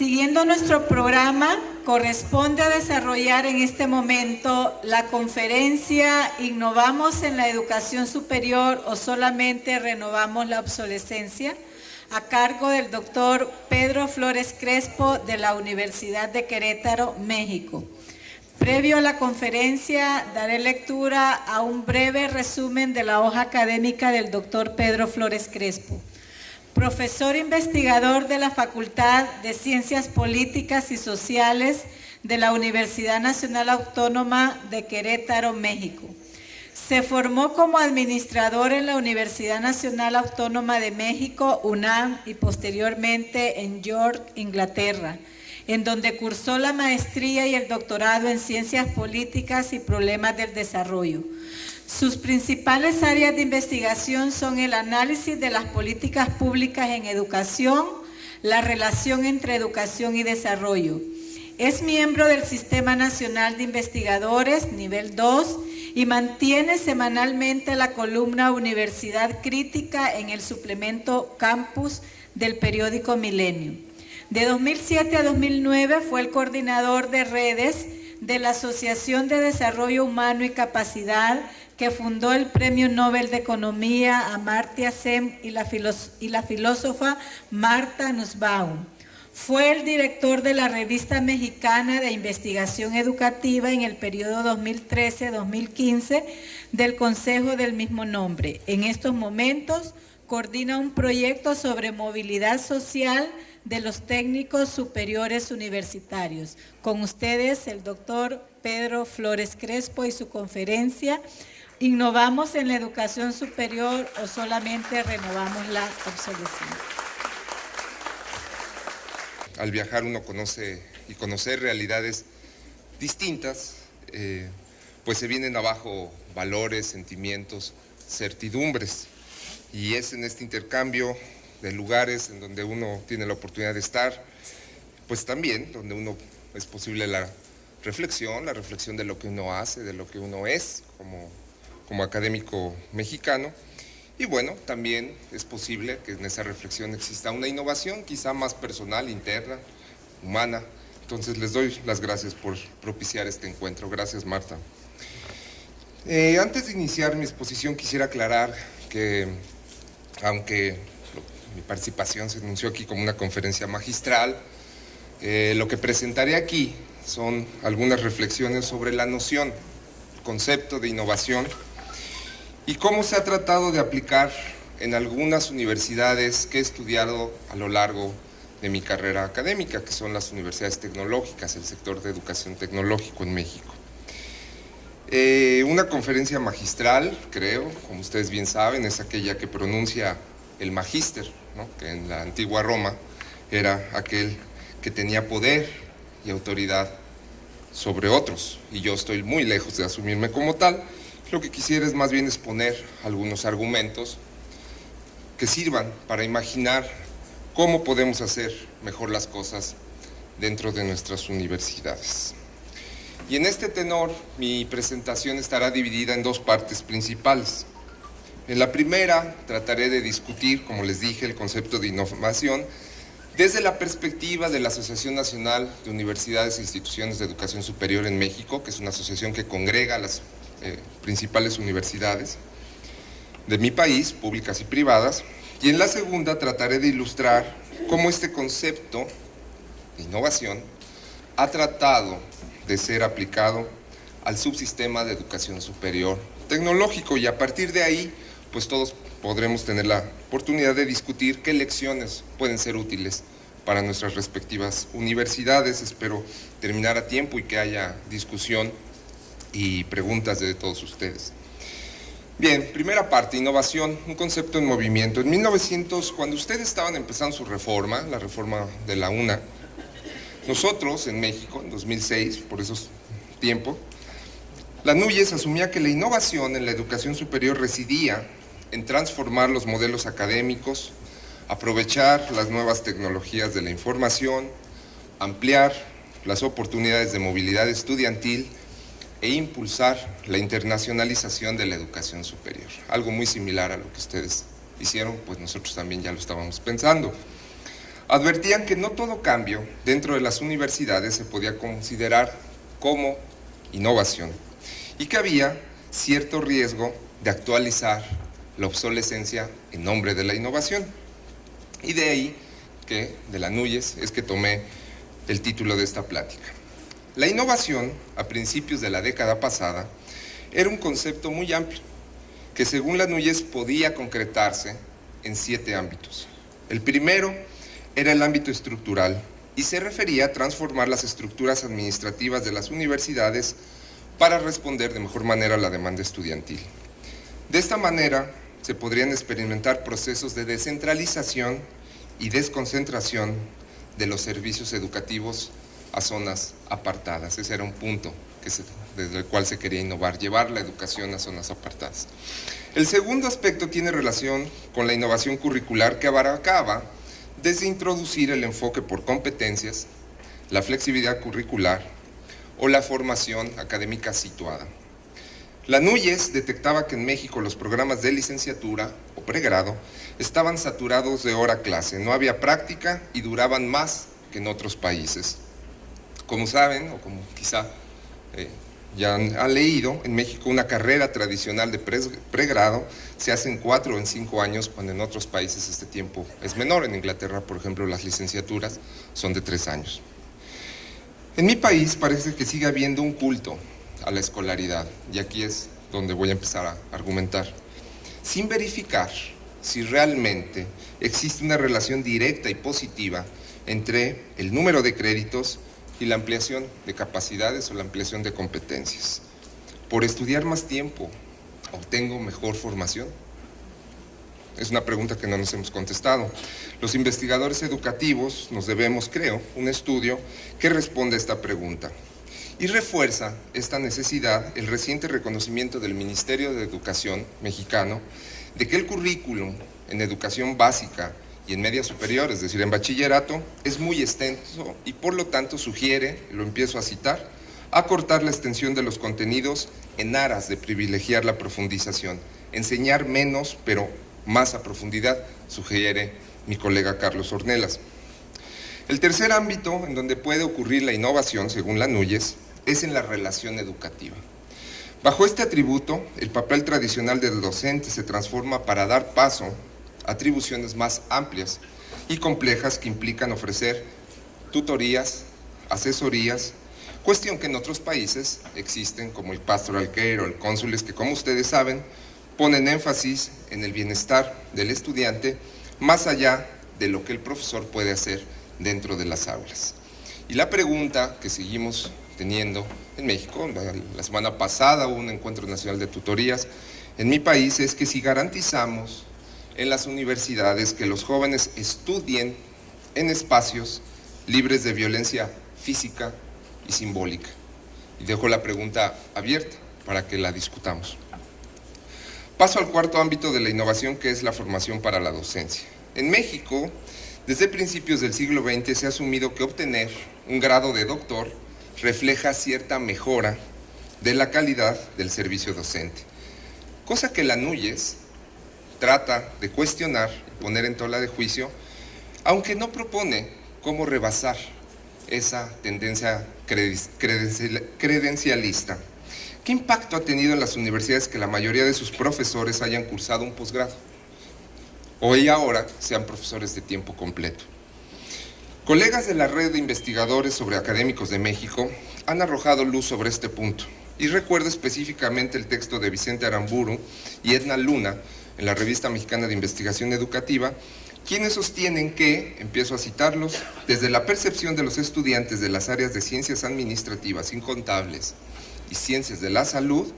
Siguiendo nuestro programa, corresponde a desarrollar en este momento la conferencia ¿Innovamos en la educación superior o solamente renovamos la obsolescencia?, a cargo del doctor Pedro Flores Crespo de la Universidad de Querétaro, México. Previo a la conferencia, daré lectura a un breve resumen de la hoja académica del doctor Pedro Flores Crespo. Profesor investigador de la Facultad de Ciencias Políticas y Sociales de la Universidad Nacional Autónoma de Querétaro, México. Se formó como administrador en la Universidad Nacional Autónoma de México, UNAM, y posteriormente en York, Inglaterra, en donde cursó la maestría y el doctorado en Ciencias Políticas y Problemas del Desarrollo. Sus principales áreas de investigación son el análisis de las políticas públicas en educación, la relación entre educación y desarrollo. Es miembro del Sistema Nacional de Investigadores, nivel 2, y mantiene semanalmente la columna Universidad Crítica en el suplemento Campus del periódico Milenio. De 2007 a 2009 fue el coordinador de redes de la Asociación de Desarrollo Humano y Capacidad, que fundó el Premio Nobel de Economía Amartya Sen y la filósofa Martha Nussbaum. Fue el director de la Revista Mexicana de Investigación Educativa en el periodo 2013-2015 del Consejo del mismo nombre. En estos momentos coordina un proyecto sobre movilidad social de los técnicos superiores universitarios. Con ustedes el doctor Pedro Flores Crespo y su conferencia ¿Innovamos en la educación superior o solamente renovamos la obsolescencia? Al viajar uno conoce y conocer realidades distintas, pues se vienen abajo valores, sentimientos, certidumbres. Y es en este intercambio de lugares en donde uno tiene la oportunidad de estar, pues también donde uno es posible la reflexión de lo que uno hace, de lo que uno es como académico mexicano. Y bueno, también es posible que en esa reflexión exista una innovación quizá más personal, interna, humana. Entonces les doy las gracias por propiciar este encuentro. Gracias, Marta. Antes de iniciar mi exposición quisiera aclarar que, aunque mi participación se anunció aquí como una conferencia magistral, lo que presentaré aquí son algunas reflexiones sobre la noción, concepto de innovación y cómo se ha tratado de aplicar en algunas universidades que he estudiado a lo largo de mi carrera académica, que son las universidades tecnológicas, el sector de educación tecnológico en México. Una conferencia magistral, creo, como ustedes bien saben, es aquella que pronuncia el magíster, ¿no?, que en la antigua Roma era aquel que tenía poder y autoridad sobre otros, y yo estoy muy lejos de asumirme como tal. Lo que quisiera es más bien exponer algunos argumentos que sirvan para imaginar cómo podemos hacer mejor las cosas dentro de nuestras universidades. Y en este tenor, mi presentación estará dividida en dos partes principales. En la primera, trataré de discutir, como les dije, el concepto de innovación desde la perspectiva de la Asociación Nacional de Universidades e Instituciones de Educación Superior en México, que es una asociación que congrega a las principales universidades de mi país, públicas y privadas. Y en la segunda trataré de ilustrar cómo este concepto de innovación ha tratado de ser aplicado al subsistema de educación superior tecnológico, y a partir de ahí pues todos podremos tener la oportunidad de discutir qué lecciones pueden ser útiles para nuestras respectivas universidades. Espero terminar a tiempo y que haya discusión y preguntas de todos ustedes. Bien, primera parte, innovación, un concepto en movimiento. En 1900, cuando ustedes estaban empezando su reforma, la reforma de la UNA, nosotros en México, en 2006, por esos tiempos, la NUYES asumía que la innovación en la educación superior residía en transformar los modelos académicos, aprovechar las nuevas tecnologías de la información, ampliar las oportunidades de movilidad estudiantil e impulsar la internacionalización de la educación superior. Algo muy similar a lo que ustedes hicieron, pues nosotros también ya lo estábamos pensando. Advertían que no todo cambio dentro de las universidades se podía considerar como innovación y que había cierto riesgo de actualizar la obsolescencia en nombre de la innovación. Y de ahí que, de la Núñez, es que tomé el título de esta plática. La innovación, a principios de la década pasada, era un concepto muy amplio, que según la Núñez podía concretarse en 7 ámbitos. El primero era el ámbito estructural y se refería a transformar las estructuras administrativas de las universidades para responder de mejor manera a la demanda estudiantil. De esta manera se podrían experimentar procesos de descentralización y desconcentración de los servicios educativos a zonas apartadas. Ese era un punto desde el cual se quería innovar, llevar la educación a zonas apartadas. El segundo aspecto tiene relación con la innovación curricular que abarcaba desde introducir el enfoque por competencias, la flexibilidad curricular o la formación académica situada. La Núñez detectaba que en México los programas de licenciatura o pregrado estaban saturados de hora clase, no había práctica y duraban más que en otros países. Como saben, o como quizá ya han leído, en México una carrera tradicional de pregrado se hace en 4 o en 5 años, cuando en otros países este tiempo es menor. En Inglaterra, por ejemplo, las licenciaturas son de 3 años. En mi país parece que sigue habiendo un culto a la escolaridad, y aquí es donde voy a empezar a argumentar, sin verificar si realmente existe una relación directa y positiva entre el número de créditos y la ampliación de capacidades o la ampliación de competencias. ¿Por estudiar más tiempo obtengo mejor formación? Es una pregunta que no nos hemos contestado. Los investigadores educativos nos debemos, creo, un estudio que responde a esta pregunta. Y refuerza esta necesidad el reciente reconocimiento del Ministerio de Educación mexicano de que el currículum en educación básica y en media superior, es decir, en bachillerato, es muy extenso y por lo tanto sugiere, lo empiezo a citar, acortar la extensión de los contenidos en aras de privilegiar la profundización, enseñar menos pero más a profundidad, sugiere mi colega Carlos Ornelas. El tercer ámbito en donde puede ocurrir la innovación, según la Núñez, es en la relación educativa. Bajo este atributo, el papel tradicional del docente se transforma para dar paso a atribuciones más amplias y complejas que implican ofrecer tutorías, asesorías, cuestión que en otros países existen, como el pastoral care o el cónsules, que como ustedes saben, ponen énfasis en el bienestar del estudiante más allá de lo que el profesor puede hacer dentro de las aulas. Y la pregunta que seguimos teniendo en México, la semana pasada hubo un encuentro nacional de tutorías en mi país, es que si garantizamos en las universidades que los jóvenes estudien en espacios libres de violencia física y simbólica. Y dejo la pregunta abierta para que la discutamos. Paso al cuarto ámbito de la innovación, que es la formación para la docencia. En México, desde principios del siglo XX se ha asumido que obtener un grado de doctor refleja cierta mejora de la calidad del servicio docente, cosa que la Núñez trata de cuestionar y poner en tela de juicio, aunque no propone cómo rebasar esa tendencia credencialista. ¿Qué impacto ha tenido en las universidades que la mayoría de sus profesores hayan cursado un posgrado? Hoy ahora sean profesores de tiempo completo. Colegas de la red de investigadores sobre académicos de México han arrojado luz sobre este punto, y recuerdo específicamente el texto de Vicente Aramburu y Edna Luna en la Revista Mexicana de Investigación Educativa, quienes sostienen que, empiezo a citarlos, desde la percepción de los estudiantes de las áreas de ciencias administrativas, incontables y ciencias de la salud,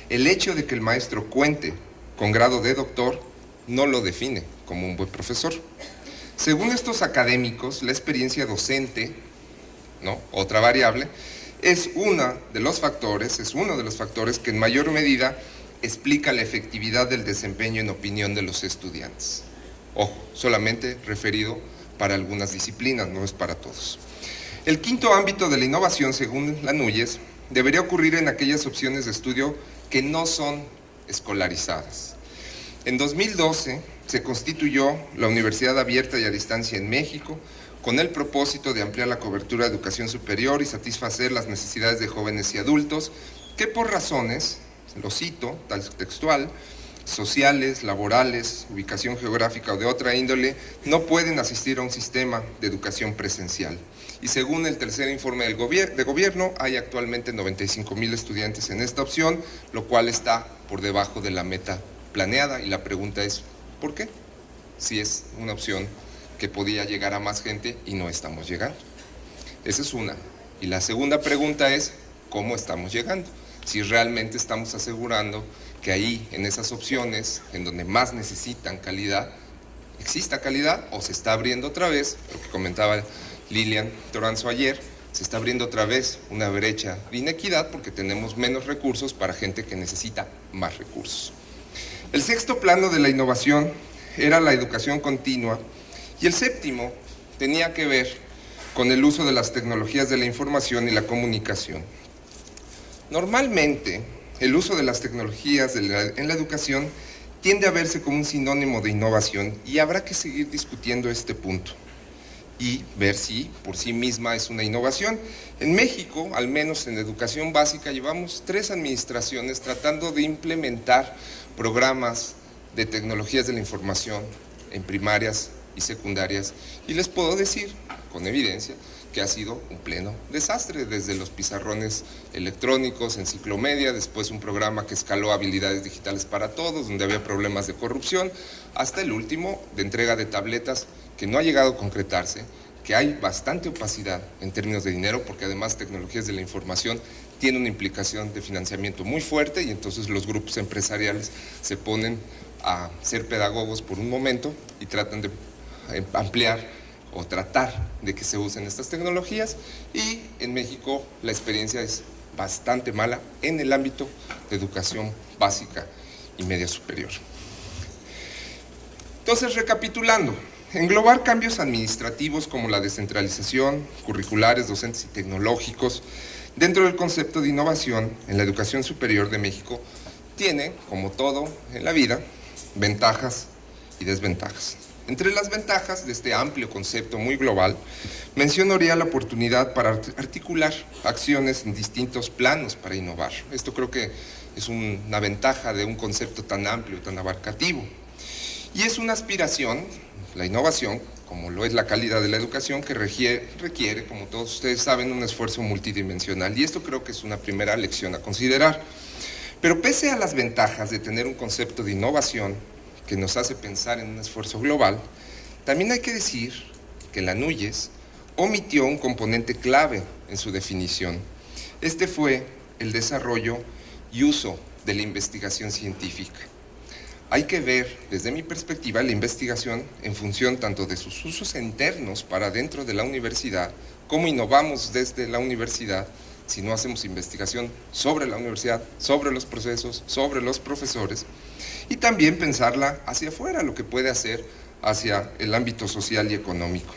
el hecho de que el maestro cuente con grado de doctor no lo define como un buen profesor. Según estos académicos, la experiencia docente, otra variable, es uno de los factores que en mayor medida explica la efectividad del desempeño en opinión de los estudiantes. Ojo, solamente referido para algunas disciplinas, no es para todos. El quinto ámbito de la innovación, según la Núñez, debería ocurrir en aquellas opciones de estudio que no son escolarizadas. En 2012 se constituyó la Universidad Abierta y a Distancia en México con el propósito de ampliar la cobertura de educación superior y satisfacer las necesidades de jóvenes y adultos que por razones, lo cito, tal textual, sociales, laborales, ubicación geográfica o de otra índole, no pueden asistir a un sistema de educación presencial. Y según el tercer informe del gobierno, hay actualmente 95,000 estudiantes en esta opción, lo cual está por debajo de la meta planeada. Y la pregunta es, ¿por qué? Si es una opción que podía llegar a más gente y no estamos llegando. Esa es una. Y la segunda pregunta es, ¿cómo estamos llegando? Si realmente estamos asegurando que ahí, en esas opciones, en donde más necesitan calidad, exista calidad o se está abriendo otra vez, lo que comentaba Lilian Toranzo ayer, se está abriendo otra vez una brecha de inequidad porque tenemos menos recursos para gente que necesita más recursos. El sexto plano de la innovación era la educación continua y el séptimo tenía que ver con el uso de las tecnologías de la información y la comunicación. Normalmente, el uso de las tecnologías en la educación tiende a verse como un sinónimo de innovación y habrá que seguir discutiendo este punto y ver si por sí misma es una innovación. En México, al menos en educación básica, llevamos 3 administraciones tratando de implementar programas de tecnologías de la información en primarias y secundarias y les puedo decir con evidencia que ha sido un pleno desastre, desde los pizarrones electrónicos en ciclomedia, después un programa que escaló habilidades digitales para todos, donde había problemas de corrupción, hasta el último de entrega de tabletas que no ha llegado a concretarse, que hay bastante opacidad en términos de dinero, porque además tecnologías de la información tienen una implicación de financiamiento muy fuerte y entonces los grupos empresariales se ponen a ser pedagogos por un momento y tratan de ampliar o tratar de que se usen estas tecnologías, y en México la experiencia es bastante mala en el ámbito de educación básica y media superior. Entonces, recapitulando, englobar cambios administrativos como la descentralización, curriculares, docentes y tecnológicos dentro del concepto de innovación en la educación superior de México tiene, como todo en la vida, ventajas y desventajas. Entre las ventajas de este amplio concepto muy global, mencionaría la oportunidad para articular acciones en distintos planos para innovar. Esto creo que es una ventaja de un concepto tan amplio, tan abarcativo. Y es una aspiración, la innovación, como lo es la calidad de la educación, que requiere, como todos ustedes saben, un esfuerzo multidimensional. Y esto creo que es una primera lección a considerar. Pero pese a las ventajas de tener un concepto de innovación que nos hace pensar en un esfuerzo global, también hay que decir que la NUYES omitió un componente clave en su definición. Este fue el desarrollo y uso de la investigación científica. Hay que ver, desde mi perspectiva, la investigación en función tanto de sus usos internos para dentro de la universidad, cómo innovamos desde la universidad, si no hacemos investigación sobre la universidad, sobre los procesos, sobre los profesores, y también pensarla hacia afuera, lo que puede hacer hacia el ámbito social y económico.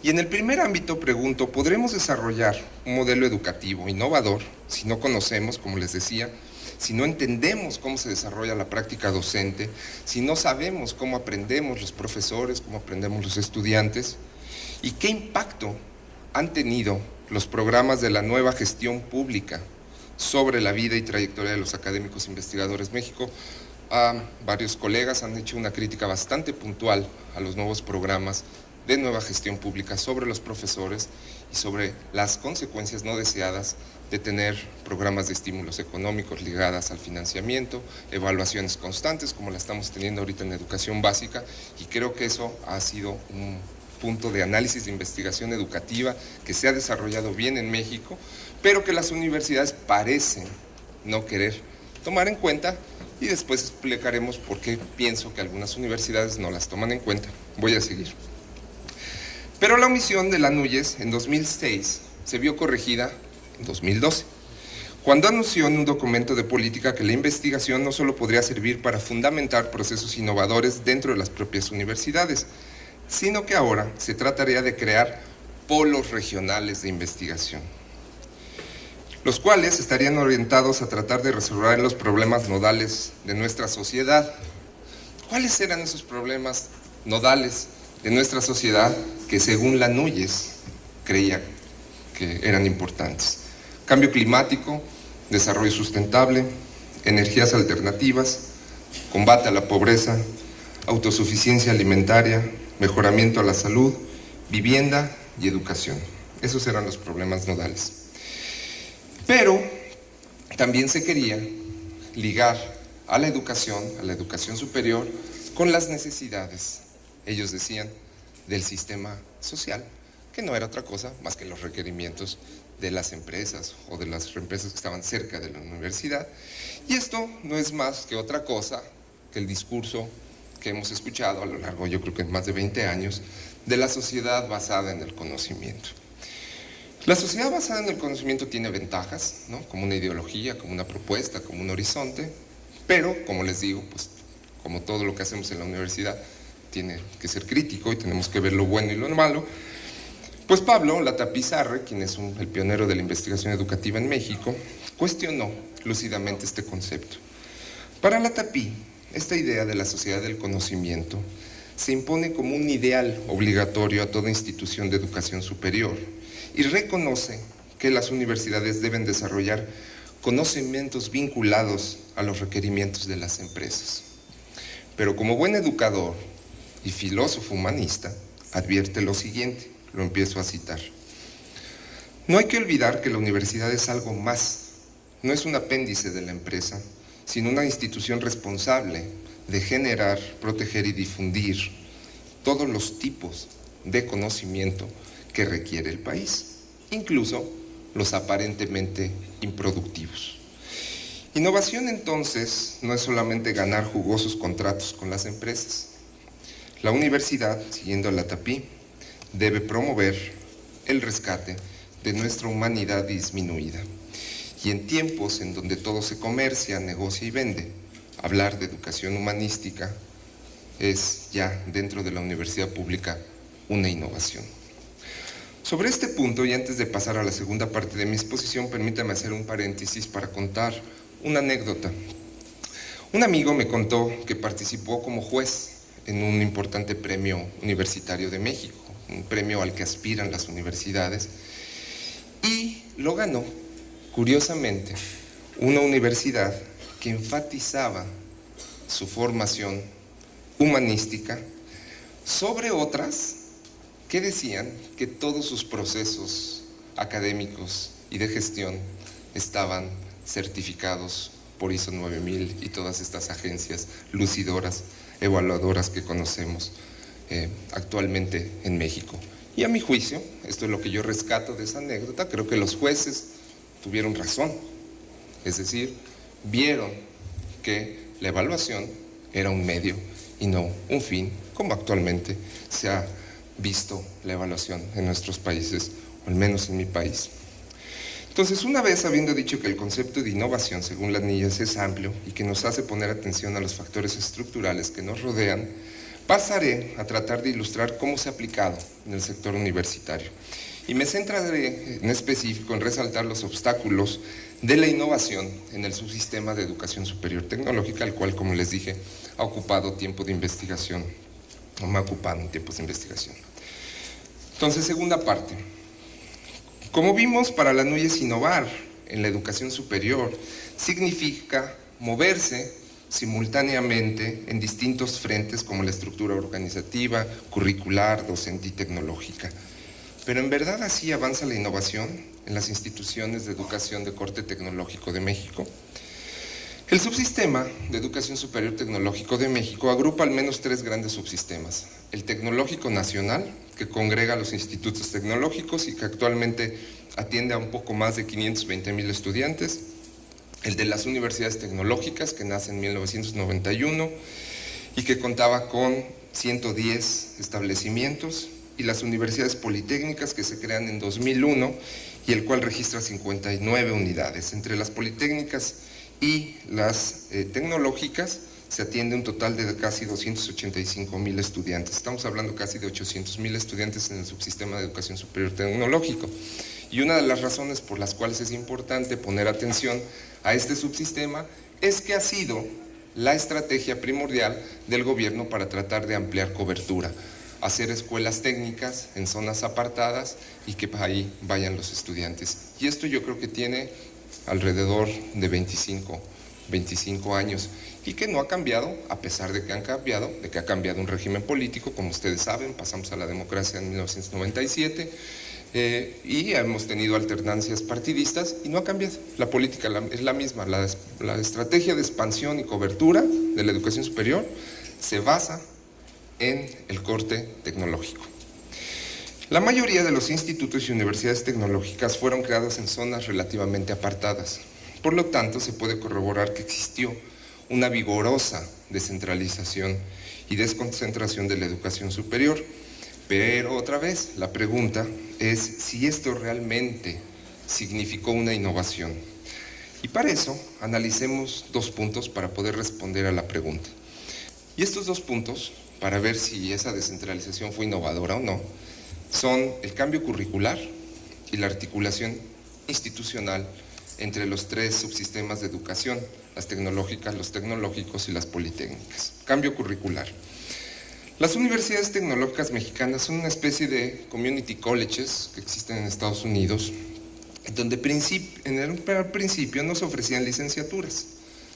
Y en el primer ámbito pregunto, ¿podremos desarrollar un modelo educativo innovador si no conocemos, como les decía, si no entendemos cómo se desarrolla la práctica docente, si no sabemos cómo aprendemos los profesores, cómo aprendemos los estudiantes? ¿Y qué impacto han tenido los programas de la nueva gestión pública sobre la vida y trayectoria de los académicos investigadores? México, varios colegas han hecho una crítica bastante puntual a los nuevos programas de nueva gestión pública sobre los profesores y sobre las consecuencias no deseadas de tener programas de estímulos económicos ligadas al financiamiento, evaluaciones constantes como la estamos teniendo ahorita en educación básica, y creo que eso ha sido un punto de análisis de investigación educativa que se ha desarrollado bien en México, pero que las universidades parecen no querer tomar en cuenta, y después explicaremos por qué pienso que algunas universidades no las toman en cuenta. Voy a seguir. Pero la omisión de la NUYES en 2006 se vio corregida en 2012, cuando anunció en un documento de política que la investigación no solo podría servir para fundamentar procesos innovadores dentro de las propias universidades, sino que ahora se trataría de crear polos regionales de investigación, los cuales estarían orientados a tratar de resolver los problemas nodales de nuestra sociedad. ¿Cuáles eran esos problemas nodales de nuestra sociedad? que según la Núñez creía que eran importantes. Cambio climático, desarrollo sustentable, energías alternativas, combate a la pobreza, autosuficiencia alimentaria, mejoramiento a la salud, vivienda y educación. Esos eran los problemas nodales. Pero también se quería ligar a la educación superior, con las necesidades, ellos decían, del sistema social, que no era otra cosa más que los requerimientos de las empresas o de las empresas que estaban cerca de la universidad. Y esto no es más que otra cosa que el discurso que hemos escuchado a lo largo, yo creo que más de 20 años, de la sociedad basada en el conocimiento. La sociedad basada en el conocimiento tiene ventajas, ¿no? Como una ideología, como una propuesta, como un horizonte, pero, como les digo, pues, como todo lo que hacemos en la universidad, tiene que ser crítico y tenemos que ver lo bueno y lo malo. Pues Pablo Latapizarre, quien es el pionero de la investigación educativa en México, cuestionó lúcidamente este concepto. Para Latapí, esta idea de la sociedad del conocimiento se impone como un ideal obligatorio a toda institución de educación superior y reconoce que las universidades deben desarrollar conocimientos vinculados a los requerimientos de las empresas. Pero como buen educador y filósofo humanista, advierte lo siguiente, lo empiezo a citar. No hay que olvidar que la universidad es algo más, no es un apéndice de la empresa, sino una institución responsable de generar, proteger y difundir todos los tipos de conocimiento que requiere el país, incluso los aparentemente improductivos. Innovación, entonces, no es solamente ganar jugosos contratos con las empresas. La universidad, siguiendo a Latapí, debe promover el rescate de nuestra humanidad disminuida. Y en tiempos en donde todo se comercia, negocia y vende, hablar de educación humanística es ya dentro de la universidad pública una innovación. Sobre este punto, y antes de pasar a la segunda parte de mi exposición, permítame hacer un paréntesis para contar una anécdota. Un amigo me contó que participó como juez en un importante premio universitario de México, un premio al que aspiran las universidades, y lo ganó, curiosamente, una universidad que enfatizaba su formación humanística sobre otras que decían que todos sus procesos académicos y de gestión estaban certificados por ISO 9000 y todas estas agencias lucidoras, evaluadoras que conocemos actualmente en México. Y a mi juicio, esto es lo que yo rescato de esa anécdota, creo que los jueces tuvieron razón, es decir, vieron que la evaluación era un medio y no un fin, como actualmente se ha visto la evaluación en nuestros países, o al menos en mi país. Entonces, una vez habiendo dicho que el concepto de innovación, según las Núñez, es amplio y que nos hace poner atención a los factores estructurales que nos rodean, pasaré a tratar de ilustrar cómo se ha aplicado en el sector universitario. Y me centraré en específico en resaltar los obstáculos de la innovación en el subsistema de educación superior tecnológica, el cual, como les dije, ha ocupado tiempo de investigación, o me ha ocupado en tiempos de investigación. Entonces, segunda parte. Como vimos, para la Núñez, innovar en la educación superior significa moverse simultáneamente en distintos frentes como la estructura organizativa, curricular, docente y tecnológica. Pero ¿en verdad así avanza la innovación en las instituciones de educación de corte tecnológico de México? El subsistema de educación superior tecnológico de México agrupa al menos 3 grandes subsistemas. El Tecnológico Nacional, que congrega a los institutos tecnológicos y que actualmente atiende a un poco más de 520,000 estudiantes. El de las universidades tecnológicas, que nace en 1991 y que contaba con 110 establecimientos. Y las universidades politécnicas, que se crean en 2001 y el cual registra 59 unidades. Entre las politécnicas y las tecnológicas se atiende un total de casi 285,000 estudiantes. Estamos hablando casi de 800,000 estudiantes en el subsistema de educación superior tecnológico. Y una de las razones por las cuales es importante poner atención a este subsistema es que ha sido la estrategia primordial del gobierno para tratar de ampliar cobertura hacer escuelas técnicas en zonas apartadas y que ahí vayan los estudiantes. Y esto yo creo que tiene alrededor de 25 años y que no ha cambiado, a pesar de que ha cambiado un régimen político, como ustedes saben, pasamos a la democracia en 1997 y hemos tenido alternancias partidistas y no ha cambiado. La política es la misma, la estrategia de expansión y cobertura de la educación superior se basa en el corte tecnológico. La mayoría de los institutos y universidades tecnológicas fueron creados en zonas relativamente apartadas. Por lo tanto, se puede corroborar que existió una vigorosa descentralización y desconcentración de la educación superior. Pero otra vez, la pregunta es si esto realmente significó una innovación. Y para eso, analicemos 2 puntos para poder responder a la pregunta. Y estos 2 puntos, para ver si esa descentralización fue innovadora o no, son el cambio curricular y la articulación institucional entre los 3 subsistemas de educación, las tecnológicas, los tecnológicos y las politécnicas. Cambio curricular. Las universidades tecnológicas mexicanas son una especie de community colleges que existen en Estados Unidos, donde al principio no se ofrecían licenciaturas,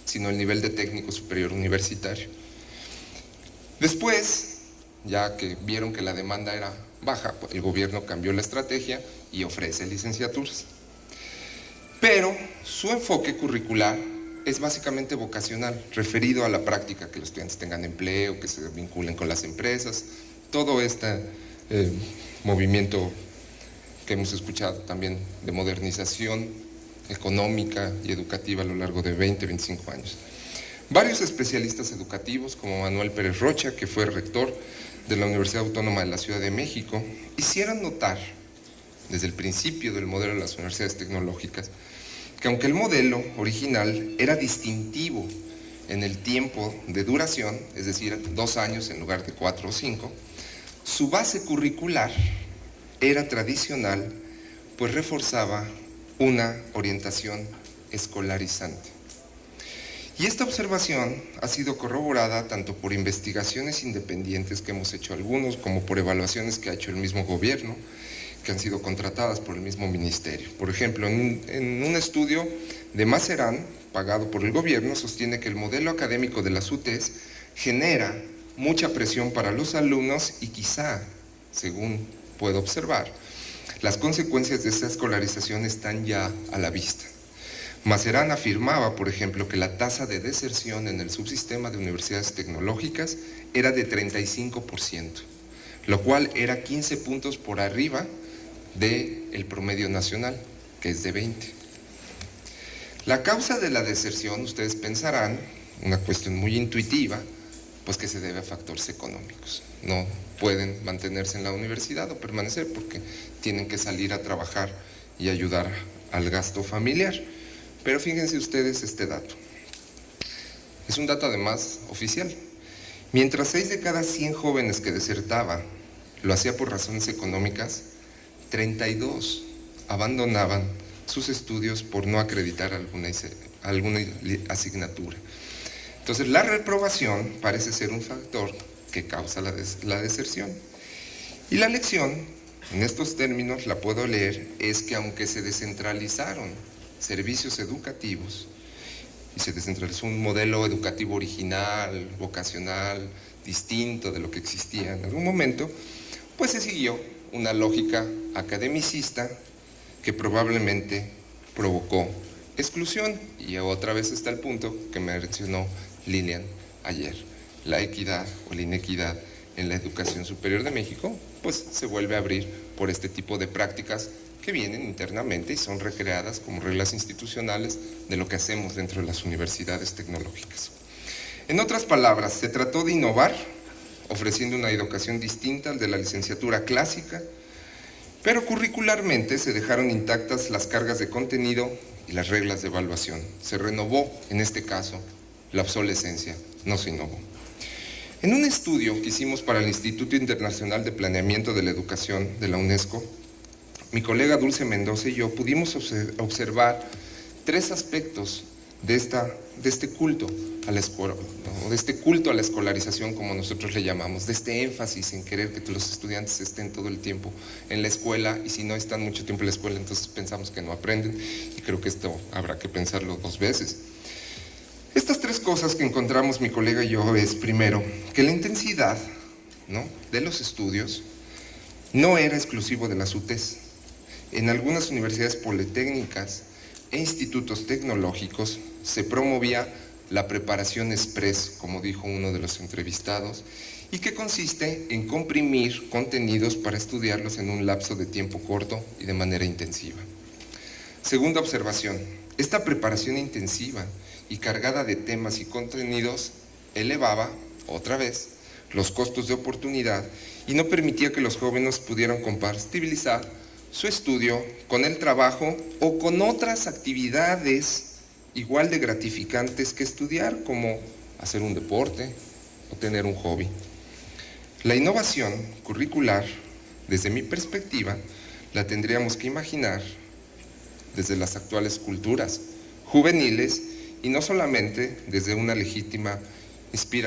sino el nivel de técnico superior universitario. Después, ya que vieron que la demanda era baja, el gobierno cambió la estrategia y ofrece licenciaturas. Pero su enfoque curricular es básicamente vocacional, referido a la práctica, que los estudiantes tengan empleo, que se vinculen con las empresas, todo este movimiento que hemos escuchado también de modernización económica y educativa a lo largo de 20-25 años. Varios especialistas educativos, como Manuel Pérez Rocha, que fue rector de la Universidad Autónoma de la Ciudad de México, hicieron notar, desde el principio del modelo de las universidades tecnológicas, que aunque el modelo original era distintivo en el tiempo de duración, es decir, 2 años en lugar de 4 o 5, su base curricular era tradicional, pues reforzaba una orientación escolarizante. Y esta observación ha sido corroborada tanto por investigaciones independientes que hemos hecho algunos, como por evaluaciones que ha hecho el mismo gobierno, que han sido contratadas por el mismo ministerio. Por ejemplo, en un estudio de Macerán, pagado por el gobierno, sostiene que el modelo académico de las UTES genera mucha presión para los alumnos y quizá, según puedo observar, las consecuencias de esta escolarización están ya a la vista. Macerán afirmaba, por ejemplo, que la tasa de deserción en el subsistema de universidades tecnológicas era de 35%, lo cual era 15 puntos por arriba del promedio nacional, que es de 20. La causa de la deserción, ustedes pensarán, una cuestión muy intuitiva, pues que se debe a factores económicos. No pueden mantenerse en la universidad o permanecer porque tienen que salir a trabajar y ayudar al gasto familiar. Pero fíjense ustedes este dato. Es un dato además oficial. Mientras 6 de cada 100 jóvenes que desertaba lo hacía por razones económicas, 32 abandonaban sus estudios por no acreditar alguna asignatura. Entonces, la reprobación parece ser un factor que causa la deserción. Y la lección, en estos términos la puedo leer, es que aunque se descentralizaron servicios educativos y se descentralizó un modelo educativo original, vocacional, distinto de lo que existía en algún momento, pues se siguió una lógica academicista que probablemente provocó exclusión. Y otra vez está el punto que mencionó Lilian ayer: la equidad o la inequidad en la educación superior de México pues se vuelve a abrir por este tipo de prácticas que vienen internamente y son recreadas como reglas institucionales de lo que hacemos dentro de las universidades tecnológicas. En otras palabras, se trató de innovar ofreciendo una educación distinta al de la licenciatura clásica, pero curricularmente se dejaron intactas las cargas de contenido y las reglas de evaluación. Se renovó, en este caso, la obsolescencia, no se innovó. En un estudio que hicimos para el Instituto Internacional de Planeamiento de la Educación de la UNESCO, mi colega Dulce Mendoza y yo pudimos observar 3 aspectos de este culto a la escuela, ¿no? De este culto a la escolarización, como nosotros le llamamos, de este énfasis en querer que los estudiantes estén todo el tiempo en la escuela, y si no están mucho tiempo en la escuela, entonces pensamos que no aprenden, y creo que esto habrá que pensarlo 2 veces. Estas 3 cosas que encontramos mi colega y yo es, primero, que la intensidad, ¿no?, de los estudios no era exclusivo de las UTES. En algunas universidades politécnicas e institutos tecnológicos se promovía la preparación express, como dijo uno de los entrevistados, y que consiste en comprimir contenidos para estudiarlos en un lapso de tiempo corto y de manera intensiva. Segunda observación, esta preparación intensiva y cargada de temas y contenidos elevaba, otra vez, los costos de oportunidad y no permitía que los jóvenes pudieran compatibilizar su estudio con el trabajo o con otras actividades igual de gratificantes que estudiar, como hacer un deporte o tener un hobby. La innovación curricular, desde mi perspectiva, la tendríamos que imaginar desde las actuales culturas juveniles y no solamente desde una legítima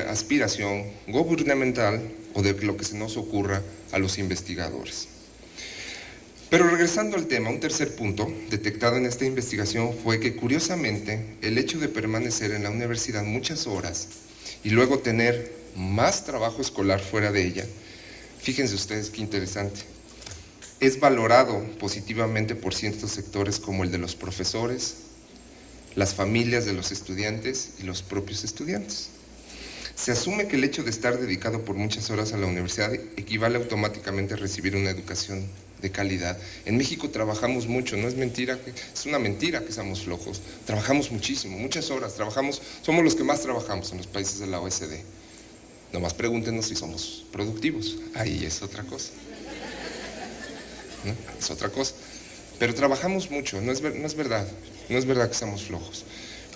aspiración gubernamental o de lo que se nos ocurra a los investigadores. Pero regresando al tema, un tercer punto detectado en esta investigación fue que, curiosamente, el hecho de permanecer en la universidad muchas horas y luego tener más trabajo escolar fuera de ella, fíjense ustedes qué interesante, es valorado positivamente por ciertos sectores como el de los profesores, las familias de los estudiantes y los propios estudiantes. Se asume que el hecho de estar dedicado por muchas horas a la universidad equivale automáticamente a recibir una educación de calidad. En México trabajamos mucho, no es mentira, es una mentira que seamos flojos. Trabajamos muchísimo, muchas horas, somos los que más trabajamos en los países de la OECD. Nomás pregúntenos si somos productivos, ahí es otra cosa. ¿No? Es otra cosa. Pero trabajamos mucho, no es verdad que seamos flojos.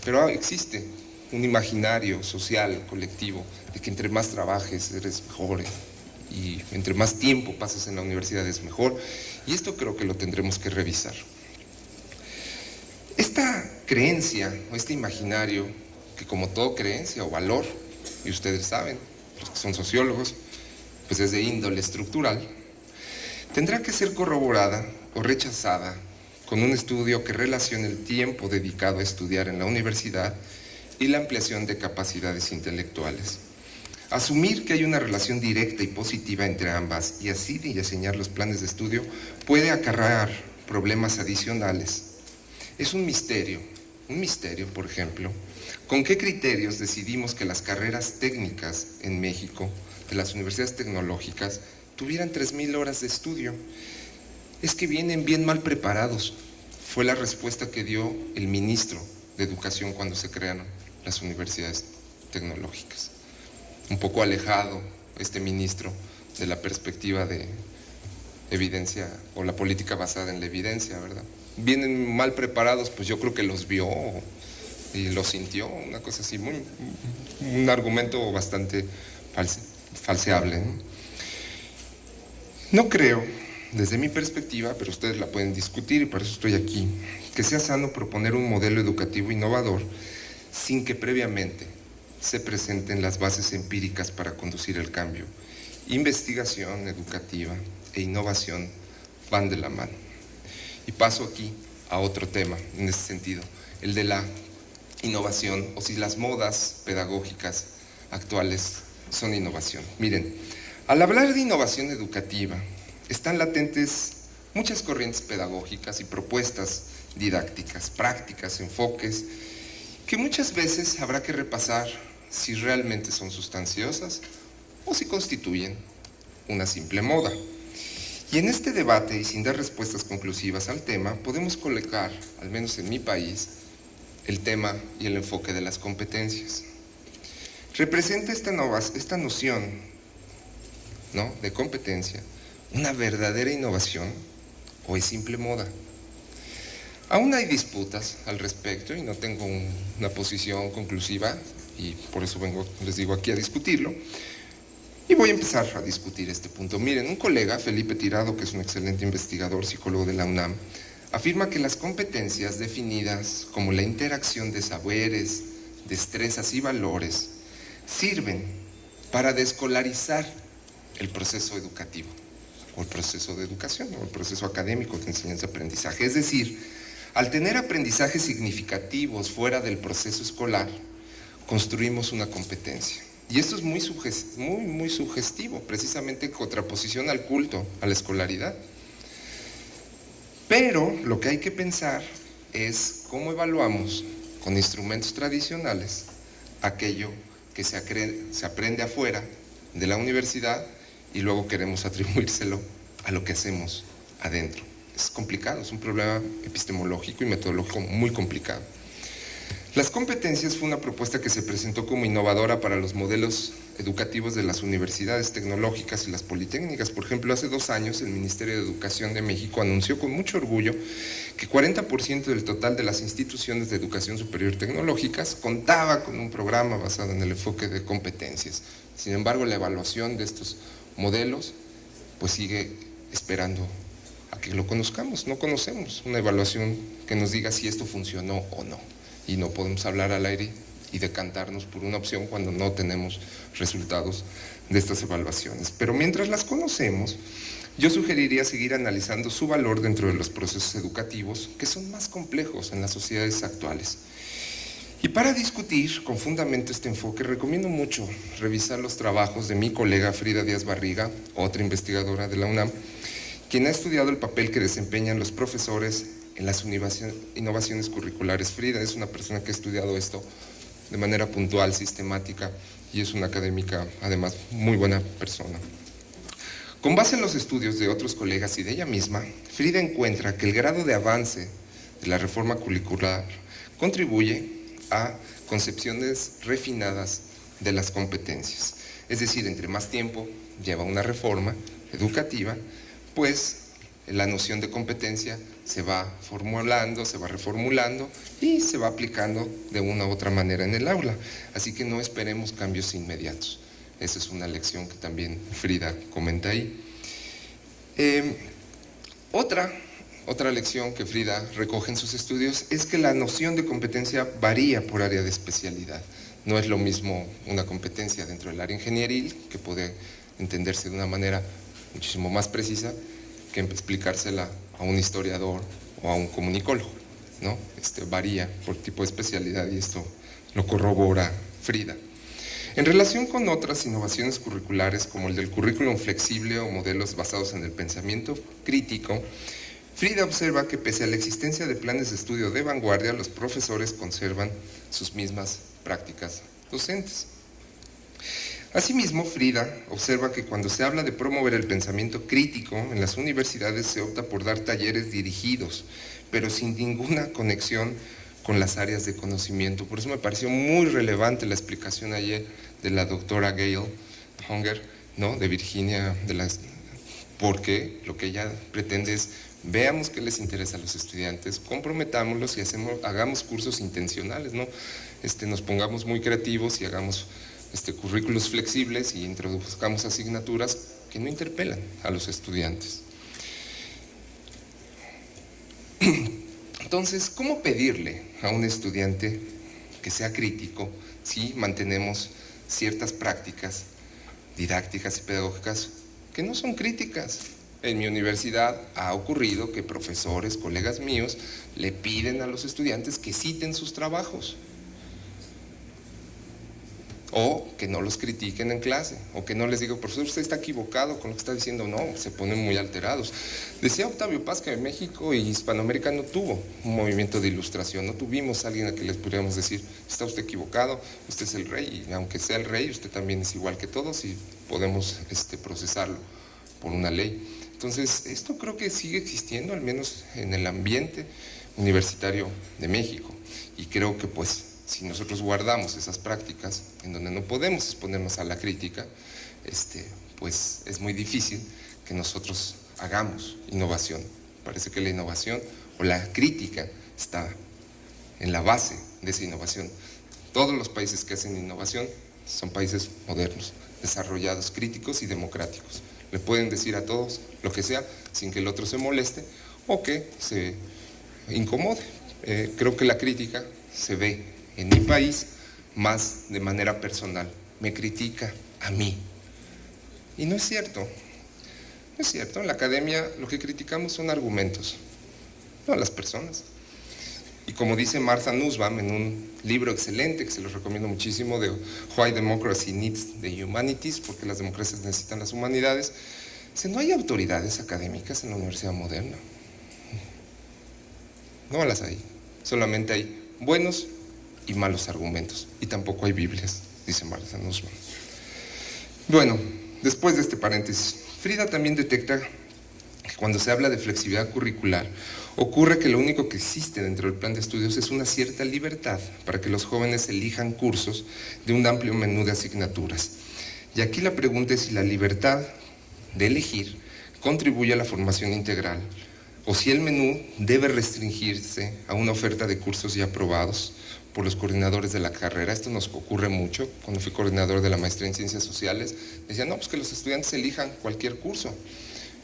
Pero existe un imaginario social, colectivo, de que entre más trabajes eres mejor, y entre más tiempo pases en la universidad es mejor, y esto creo que lo tendremos que revisar. Esta creencia o este imaginario, que como todo creencia o valor, y ustedes saben, los que son sociólogos, pues es de índole estructural, tendrá que ser corroborada o rechazada con un estudio que relacione el tiempo dedicado a estudiar en la universidad y la ampliación de capacidades intelectuales. Asumir que hay una relación directa y positiva entre ambas y así diseñar los planes de estudio puede acarrear problemas adicionales. Es un misterio, por ejemplo, ¿con qué criterios decidimos que las carreras técnicas en México, de las universidades tecnológicas, tuvieran 3,000 horas de estudio? Es que vienen bien mal preparados. Fue la respuesta que dio el ministro de Educación cuando se crearon las universidades tecnológicas. Un poco alejado este ministro de la perspectiva de evidencia o la política basada en la evidencia, ¿verdad? Vienen mal preparados, pues yo creo que los vio y los sintió, una cosa así, un argumento bastante falseable, ¿no? No creo, desde mi perspectiva, pero ustedes la pueden discutir y por eso estoy aquí, que sea sano proponer un modelo educativo innovador sin que previamente se presenten las bases empíricas para conducir el cambio. Investigación educativa e innovación van de la mano. Y paso aquí a otro tema en ese sentido, el de la innovación, o si las modas pedagógicas actuales son innovación. Miren, al hablar de innovación educativa, están latentes muchas corrientes pedagógicas y propuestas didácticas, prácticas, enfoques, que muchas veces habrá que repasar si realmente son sustanciosas o si constituyen una simple moda. Y en este debate, y sin dar respuestas conclusivas al tema, podemos colocar, al menos en mi país, el tema y el enfoque de las competencias. ¿Representa esta noción, ¿no?, de competencia una verdadera innovación o es simple moda? Aún hay disputas al respecto y no tengo una posición conclusiva y por eso vengo, les digo, aquí a discutirlo. Y voy a empezar a discutir este punto. Miren, un colega, Felipe Tirado, que es un excelente investigador, psicólogo de la UNAM, afirma que las competencias definidas como la interacción de saberes, destrezas y valores sirven para desescolarizar el proceso educativo, o el proceso de educación, o el proceso académico de enseñanza-aprendizaje. Es decir, al tener aprendizajes significativos fuera del proceso escolar, construimos una competencia. Y esto es muy sugestivo, precisamente en contraposición al culto, a la escolaridad. Pero lo que hay que pensar es cómo evaluamos con instrumentos tradicionales aquello que se aprende afuera de la universidad y luego queremos atribuírselo a lo que hacemos adentro. Es complicado, es un problema epistemológico y metodológico muy complicado. Las competencias fue una propuesta que se presentó como innovadora para los modelos educativos de las universidades tecnológicas y las politécnicas. Por ejemplo, hace 2 años el Ministerio de Educación de México anunció con mucho orgullo que 40% del total de las instituciones de educación superior tecnológicas contaba con un programa basado en el enfoque de competencias. Sin embargo, la evaluación de estos modelos pues sigue esperando a que lo conozcamos. No conocemos una evaluación que nos diga si esto funcionó o no. Y no podemos hablar al aire y decantarnos por una opción cuando no tenemos resultados de estas evaluaciones. Pero mientras las conocemos, yo sugeriría seguir analizando su valor dentro de los procesos educativos que son más complejos en las sociedades actuales. Y para discutir con fundamento este enfoque, recomiendo mucho revisar los trabajos de mi colega Frida Díaz Barriga, otra investigadora de la UNAM, quien ha estudiado el papel que desempeñan los profesores en las innovaciones curriculares. Frida es una persona que ha estudiado esto de manera puntual, sistemática, y es una académica, además, muy buena persona. Con base en los estudios de otros colegas y de ella misma, Frida encuentra que el grado de avance de la reforma curricular contribuye a concepciones refinadas de las competencias. Es decir, entre más tiempo lleva una reforma educativa, pues la noción de competencia se va formulando, se va reformulando y se va aplicando de una u otra manera en el aula. Así que no esperemos cambios inmediatos. Esa es una lección que también Frida comenta ahí. Otra lección que Frida recoge en sus estudios es que la noción de competencia varía por área de especialidad. No es lo mismo una competencia dentro del área ingenieril, que puede entenderse de una manera muchísimo más precisa, que explicársela a un historiador o a un comunicólogo, ¿no? Varía por tipo de especialidad y esto lo corrobora Frida. En relación con otras innovaciones curriculares como el del currículum flexible o modelos basados en el pensamiento crítico, Frida observa que pese a la existencia de planes de estudio de vanguardia, los profesores conservan sus mismas prácticas docentes. Asimismo, Frida observa que cuando se habla de promover el pensamiento crítico en las universidades se opta por dar talleres dirigidos, pero sin ninguna conexión con las áreas de conocimiento. Por eso me pareció muy relevante la explicación ayer de la doctora Gail Hunger, ¿no?, de Virginia, porque lo que ella pretende es: veamos qué les interesa a los estudiantes, comprometámoslos y hagamos cursos intencionales, ¿no? Nos pongamos muy creativos y hagamos currículos flexibles y introduzcamos asignaturas que no interpelan a los estudiantes. Entonces, ¿cómo pedirle a un estudiante que sea crítico si mantenemos ciertas prácticas didácticas y pedagógicas que no son críticas? En mi universidad ha ocurrido que profesores, colegas míos, le piden a los estudiantes que citen sus trabajos, o que no los critiquen en clase, o que no les digan: profesor, usted está equivocado con lo que está diciendo. No, se ponen muy alterados. Decía Octavio Paz que México y Hispanoamérica no tuvo un movimiento de ilustración, no tuvimos a alguien a que les pudiéramos decir: está usted equivocado, usted es el rey, y aunque sea el rey, usted también es igual que todos y podemos procesarlo por una ley. Entonces, esto creo que sigue existiendo, al menos en el ambiente universitario de México, y creo que pues si nosotros guardamos esas prácticas en donde no podemos exponernos a la crítica, pues es muy difícil que nosotros hagamos innovación. Parece que la innovación o la crítica está en la base de esa innovación. Todos los países que hacen innovación son países modernos, desarrollados, críticos y democráticos. Le pueden decir a todos lo que sea sin que el otro se moleste o que se incomode. Creo que la crítica se ve en mi país más de manera personal. Me critica a mí. Y no es cierto. No es cierto. En la academia lo que criticamos son argumentos, no a las personas. Y como dice Martha Nussbaum en un libro excelente que se los recomiendo muchísimo, de Why Democracy Needs the Humanities, porque las democracias necesitan las humanidades, dice, no hay autoridades académicas en la universidad moderna. No las hay. Solamente hay buenos y malos argumentos. Y tampoco hay Biblias, dice Martha Nussbaum. Bueno, después de este paréntesis, Frida también detecta que cuando se habla de flexibilidad curricular, ocurre que lo único que existe dentro del plan de estudios es una cierta libertad para que los jóvenes elijan cursos de un amplio menú de asignaturas. Y aquí la pregunta es si la libertad de elegir contribuye a la formación integral o si el menú debe restringirse a una oferta de cursos ya aprobados por los coordinadores de la carrera. Esto nos ocurre mucho. Cuando fui coordinador de la maestría en Ciencias Sociales, decían, no, pues que los estudiantes elijan cualquier curso.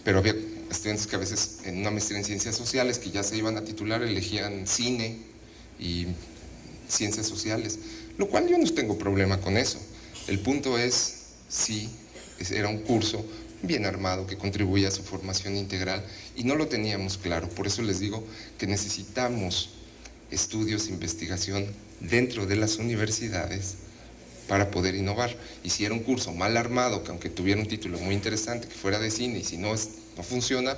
Pero había estudiantes que a veces en una maestría en Ciencias Sociales, que ya se iban a titular, elegían cine y Ciencias Sociales, lo cual yo no tengo problema con eso. El punto es si era un curso bien armado que contribuía a su formación integral y no lo teníamos claro. Por eso les digo que necesitamos estudios, investigación dentro de las universidades para poder innovar. Y si era un curso mal armado, que aunque tuviera un título muy interesante, que fuera de cine, y si no funciona,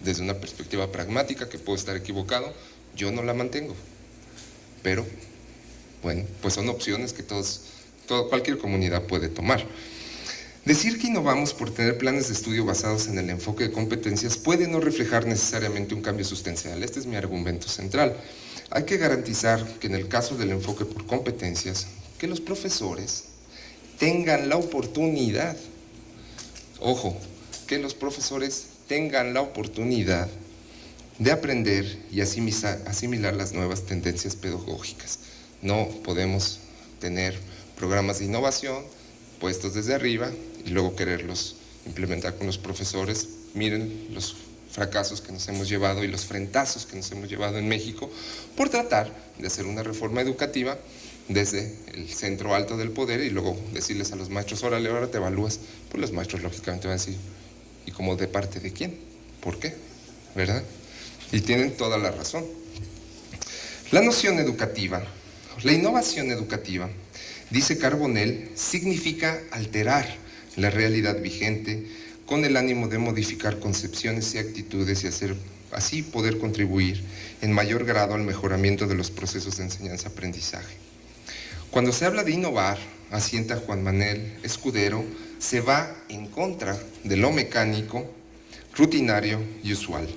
desde una perspectiva pragmática, que puedo estar equivocado, yo no la mantengo. Pero, bueno, pues son opciones que cualquier comunidad puede tomar. Decir que innovamos por tener planes de estudio basados en el enfoque de competencias puede no reflejar necesariamente un cambio sustancial. Este es mi argumento central. Hay que garantizar que en el caso del enfoque por competencias, que los profesores tengan la oportunidad, ojo, que los profesores tengan la oportunidad de aprender y asimilar las nuevas tendencias pedagógicas. No podemos tener programas de innovación puestos desde arriba y luego quererlos implementar con los profesores. Miren los fracasos que nos hemos llevado y los frentazos que nos hemos llevado en México por tratar de hacer una reforma educativa desde el centro alto del poder y luego decirles a los maestros, órale, ahora te evalúas. Pues los maestros lógicamente van a decir, ¿y cómo de parte de quién? ¿Por qué? ¿Verdad? Y tienen toda la razón. La noción educativa, la innovación educativa, dice Carbonell, significa alterar la realidad vigente con el ánimo de modificar concepciones y actitudes y así poder contribuir en mayor grado al mejoramiento de los procesos de enseñanza-aprendizaje. Cuando se habla de innovar, asienta Juan Manuel Escudero, se va en contra de lo mecánico, rutinario y usual.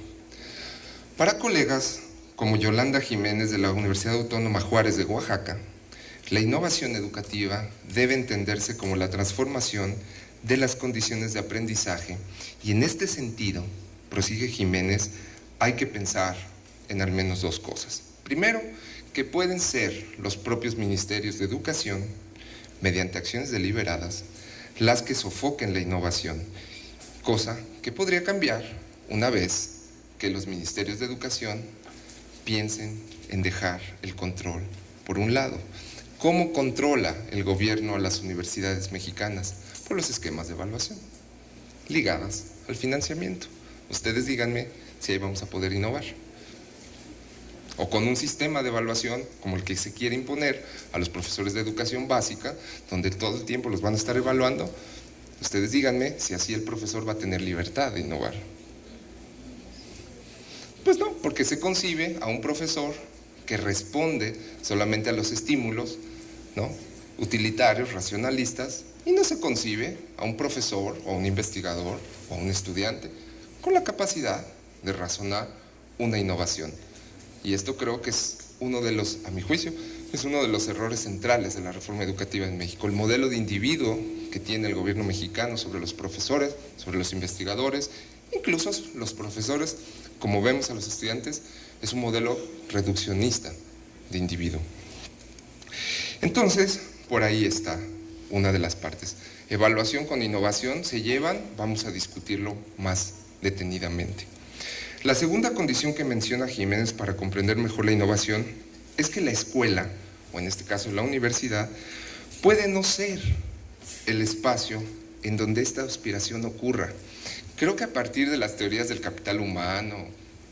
Para colegas como Yolanda Jiménez de la Universidad Autónoma Juárez de Oaxaca, la innovación educativa debe entenderse como la transformación de las condiciones de aprendizaje y en este sentido, prosigue Jiménez, hay que pensar en al menos dos cosas. Primero, que pueden ser los propios ministerios de educación, mediante acciones deliberadas, las que sofoquen la innovación, cosa que podría cambiar una vez que los ministerios de educación piensen en dejar el control por un lado. ¿Cómo controla el gobierno a las universidades mexicanas? Por los esquemas de evaluación, ligadas al financiamiento. Ustedes díganme si ahí vamos a poder innovar. O con un sistema de evaluación como el que se quiere imponer a los profesores de educación básica, donde todo el tiempo los van a estar evaluando. Ustedes díganme si así el profesor va a tener libertad de innovar. Pues no, porque se concibe a un profesor que responde solamente a los estímulos, ¿no?, utilitarios, racionalistas, y no se concibe a un profesor o a un investigador o a un estudiante con la capacidad de razonar una innovación. Y esto creo que es uno de los, a mi juicio, es uno de los errores centrales de la reforma educativa en México. El modelo de individuo que tiene el gobierno mexicano sobre los profesores, sobre los investigadores, incluso los profesores, como vemos a los estudiantes, es un modelo reduccionista de individuo. Entonces, por ahí está una de las partes. Evaluación con innovación se llevan, vamos a discutirlo más detenidamente. La segunda condición que menciona Jiménez para comprender mejor la innovación es que la escuela, o en este caso la universidad, puede no ser el espacio en donde esta aspiración ocurra. Creo que a partir de las teorías del capital humano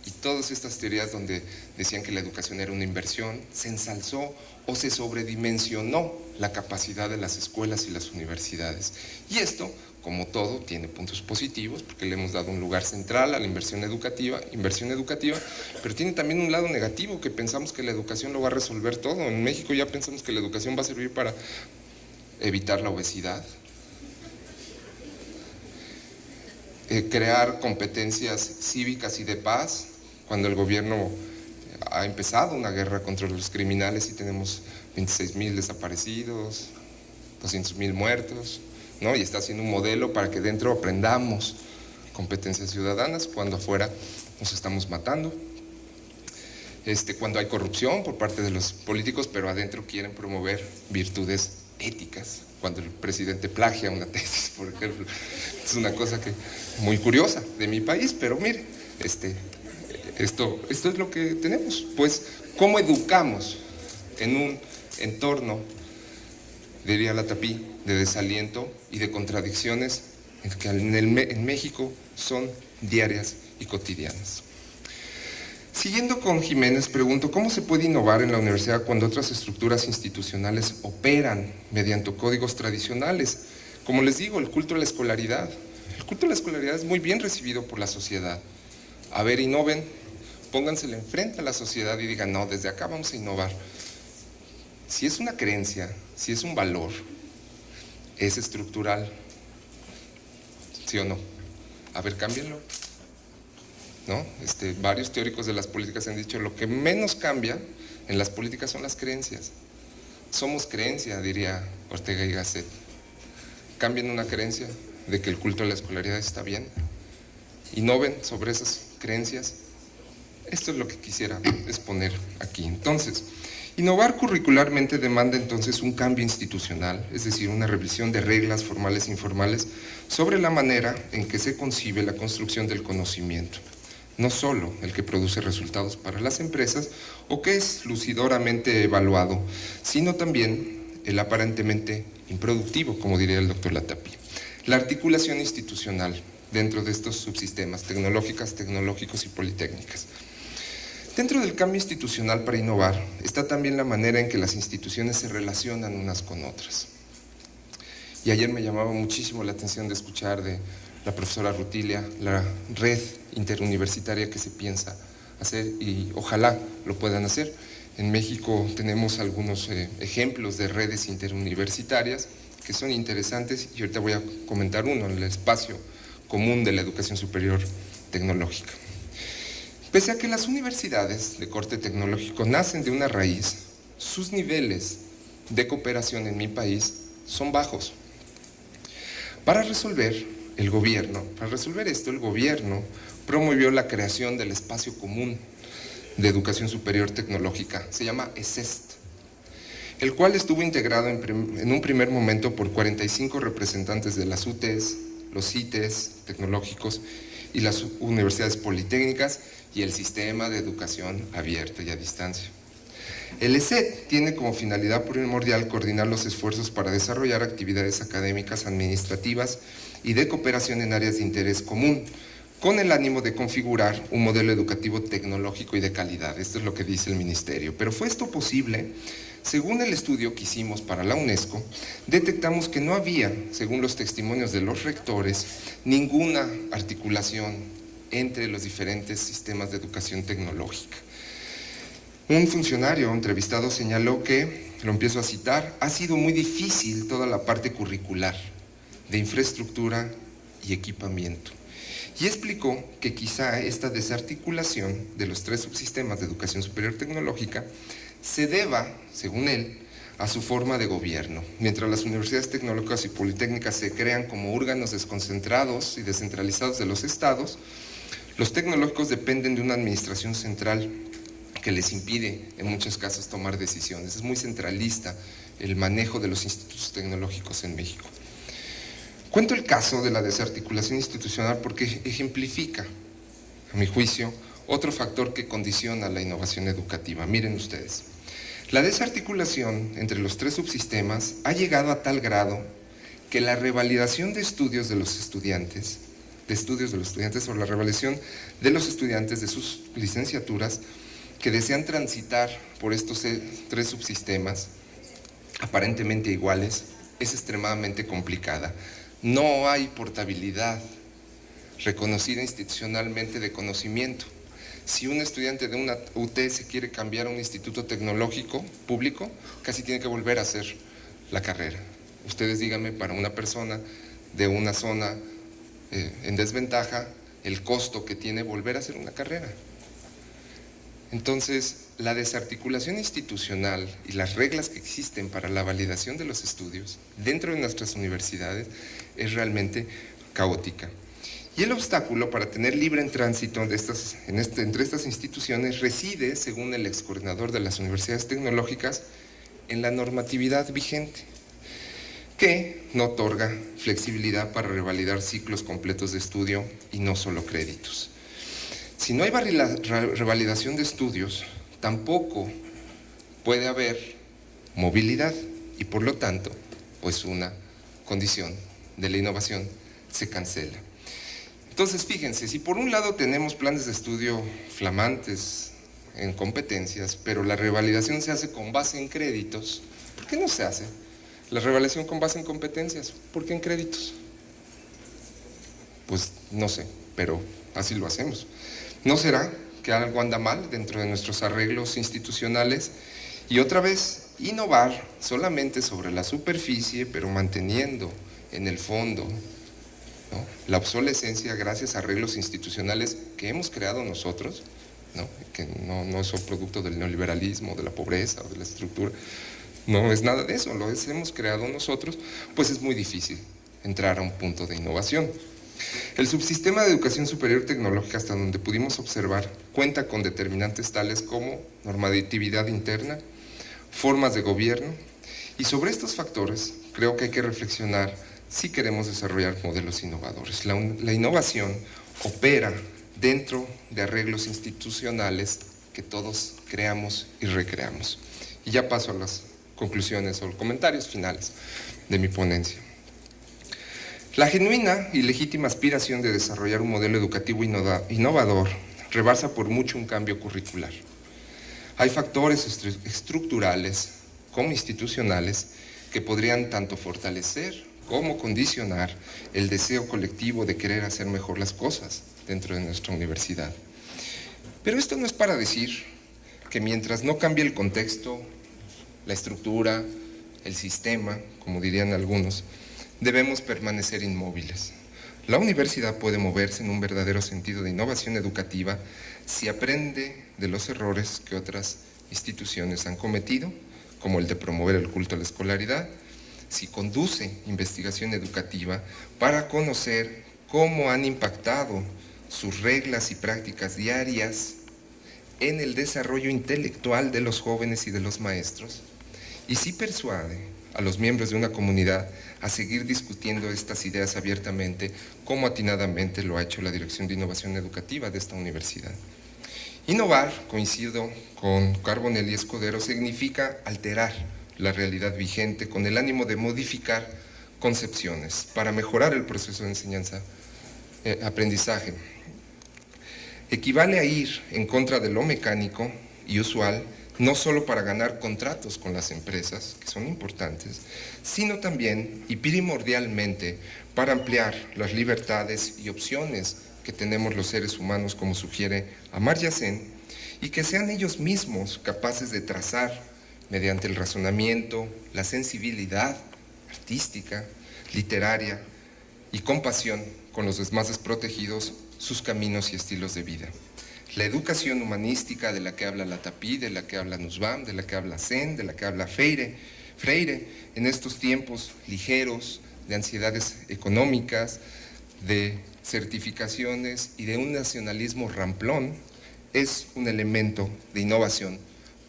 y todas estas teorías donde decían que la educación era una inversión, se ensalzó o se sobredimensionó la capacidad de las escuelas y las universidades. Y esto, como todo, tiene puntos positivos porque le hemos dado un lugar central a la inversión educativa, pero tiene también un lado negativo, que pensamos que la educación lo va a resolver todo. En México ya pensamos que la educación va a servir para evitar la obesidad, crear competencias cívicas y de paz, cuando el gobierno ha empezado una guerra contra los criminales y tenemos 26,000 desaparecidos, 200,000 muertos, ¿no? Y está haciendo un modelo para que dentro aprendamos competencias ciudadanas, cuando afuera nos estamos matando. Cuando hay corrupción por parte de los políticos, pero adentro quieren promover virtudes éticas. Cuando el presidente plagia una tesis, por ejemplo, es una cosa que muy curiosa de mi país, pero mire, esto es lo que tenemos. Pues, ¿cómo educamos en un entorno, diría la Tapí, de desaliento y de contradicciones que en México son diarias y cotidianas? Siguiendo con Jiménez, pregunto, ¿cómo se puede innovar en la universidad cuando otras estructuras institucionales operan mediante códigos tradicionales? Como les digo, el culto a la escolaridad. El culto a la escolaridad es muy bien recibido por la sociedad. A ver, innoven, póngansele enfrente a la sociedad y digan, no, desde acá vamos a innovar. Si es una creencia, si es un valor, es estructural, ¿sí o no? A ver, cámbienlo, ¿no? Varios teóricos de las políticas han dicho, lo que menos cambia en las políticas son las creencias. Somos creencia, diría Ortega y Gasset. Cambien una creencia de que el culto a la escolaridad está bien. Innoven sobre esas creencias. Esto es lo que quisiera exponer aquí. Entonces, innovar curricularmente demanda entonces un cambio institucional, es decir, una revisión de reglas formales e informales sobre la manera en que se concibe la construcción del conocimiento. No solo el que produce resultados para las empresas o que es lucidoramente evaluado, sino también el aparentemente improductivo, como diría el doctor Latapí. La articulación institucional dentro de estos subsistemas tecnológicos y politécnicas. Dentro del cambio institucional para innovar está también la manera en que las instituciones se relacionan unas con otras. Y ayer me llamaba muchísimo la atención de escuchar de la profesora Rutilia, la red interuniversitaria que se piensa hacer y ojalá lo puedan hacer. En México tenemos algunos ejemplos de redes interuniversitarias que son interesantes y ahorita voy a comentar uno, el espacio común de la educación superior tecnológica. Pese a que las universidades de corte tecnológico nacen de una raíz, sus niveles de cooperación en mi país son bajos. Para resolver esto, el gobierno promovió la creación del espacio común de educación superior tecnológica, se llama ESEST, el cual estuvo integrado en un primer momento por 45 representantes de las UTES, los CITES tecnológicos y las universidades politécnicas y el sistema de educación abierta y a distancia. El ESET tiene como finalidad primordial coordinar los esfuerzos para desarrollar actividades académicas, administrativas y de cooperación en áreas de interés común, con el ánimo de configurar un modelo educativo tecnológico y de calidad. Esto es lo que dice el ministerio. Pero ¿fue esto posible? Según el estudio que hicimos para la UNESCO, detectamos que no había, según los testimonios de los rectores, ninguna articulación entre los diferentes sistemas de educación tecnológica. Un funcionario entrevistado señaló que, lo empiezo a citar, ha sido muy difícil toda la parte curricular, de infraestructura y equipamiento. Y explicó que quizá esta desarticulación de los tres subsistemas de educación superior tecnológica se deba, según él, a su forma de gobierno. Mientras las universidades tecnológicas y politécnicas se crean como órganos desconcentrados y descentralizados de los estados, los tecnológicos dependen de una administración central que les impide, en muchos casos, tomar decisiones. Es muy centralista el manejo de los institutos tecnológicos en México. Cuento el caso de la desarticulación institucional porque ejemplifica a mi juicio, otro factor que condiciona la innovación educativa. Miren ustedes, la desarticulación entre los tres subsistemas ha llegado a tal grado que la revalidación de estudios de los estudiantes, o la revalidación de los estudiantes de sus licenciaturas que desean transitar por estos tres subsistemas aparentemente iguales, es extremadamente complicada. No hay portabilidad reconocida institucionalmente de conocimiento. Si un estudiante de una UT se quiere cambiar a un instituto tecnológico público, casi tiene que volver a hacer la carrera. Ustedes díganme, para una persona de una zona en desventaja, el costo que tiene volver a hacer una carrera. Entonces, la desarticulación institucional y las reglas que existen para la validación de los estudios dentro de nuestras universidades es realmente caótica. Y el obstáculo para tener libre tránsito entre estas instituciones reside, según el excoordinador de las universidades tecnológicas, en la normatividad vigente, que no otorga flexibilidad para revalidar ciclos completos de estudio y no solo créditos. Si no hay revalidación de estudios, tampoco puede haber movilidad y por lo tanto, pues una condición de la innovación se cancela. Entonces, fíjense, si por un lado tenemos planes de estudio flamantes en competencias, pero la revalidación se hace con base en créditos, ¿por qué no se hace la revalidación con base en competencias? ¿Por qué en créditos? Pues no sé, pero así lo hacemos. ¿No será que algo anda mal dentro de nuestros arreglos institucionales? Y otra vez, innovar solamente sobre la superficie, pero manteniendo en el fondo, ¿no?, la obsolescencia gracias a arreglos institucionales que hemos creado nosotros, ¿no?, que no son producto del neoliberalismo, de la pobreza o de la estructura. No es nada de eso, lo hemos creado nosotros, pues es muy difícil entrar a un punto de innovación. El subsistema de educación superior tecnológica, hasta donde pudimos observar, cuenta con determinantes tales como normatividad interna, formas de gobierno, y sobre estos factores creo que hay que reflexionar si queremos desarrollar modelos innovadores. La innovación opera dentro de arreglos institucionales que todos creamos y recreamos. Y ya paso a las conclusiones o comentarios finales de mi ponencia. La genuina y legítima aspiración de desarrollar un modelo educativo innovador rebasa por mucho un cambio curricular. Hay factores estructurales como institucionales que podrían tanto fortalecer como condicionar el deseo colectivo de querer hacer mejor las cosas dentro de nuestra universidad. Pero esto no es para decir que mientras no cambie el contexto, la estructura, el sistema, como dirían algunos, debemos permanecer inmóviles. La universidad puede moverse en un verdadero sentido de innovación educativa si aprende de los errores que otras instituciones han cometido, como el de promover el culto a la escolaridad, si conduce investigación educativa para conocer cómo han impactado sus reglas y prácticas diarias en el desarrollo intelectual de los jóvenes y de los maestros, y si persuade a los miembros de una comunidad a seguir discutiendo estas ideas abiertamente, como atinadamente lo ha hecho la Dirección de Innovación Educativa de esta universidad. Innovar, coincido con Carbonell y Escudero, significa alterar la realidad vigente con el ánimo de modificar concepciones para mejorar el proceso de enseñanza-aprendizaje. Equivale a ir en contra de lo mecánico y usual, no solo para ganar contratos con las empresas, que son importantes, sino también y primordialmente para ampliar las libertades y opciones que tenemos los seres humanos, como sugiere Amartya Sen, y que sean ellos mismos capaces de trazar, mediante el razonamiento, la sensibilidad artística, literaria y compasión con los más desprotegidos, sus caminos y estilos de vida. La educación humanística de la que habla Latapí, de la que habla Nussbaum, de la que habla Sen, de la que habla Freire, en estos tiempos ligeros de ansiedades económicas, de certificaciones y de un nacionalismo ramplón, es un elemento de innovación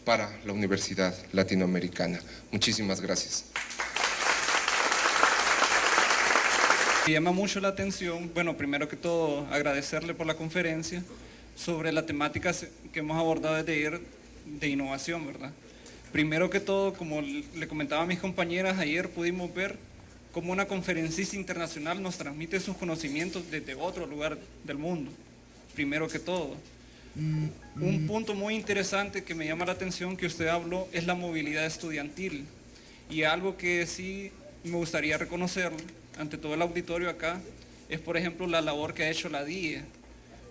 para la Universidad Latinoamericana. Muchísimas gracias. Me llama mucho la atención, bueno, primero que todo agradecerle por la conferencia sobre la temática que hemos abordado desde ayer de innovación, ¿verdad? Primero que todo, como le comentaba a mis compañeras, ayer pudimos ver cómo una conferencista internacional nos transmite sus conocimientos desde otro lugar del mundo, primero que todo. Un punto muy interesante que me llama la atención que usted habló es la movilidad estudiantil, y algo que sí me gustaría reconocer ante todo el auditorio acá es, por ejemplo, la labor que ha hecho la DIE,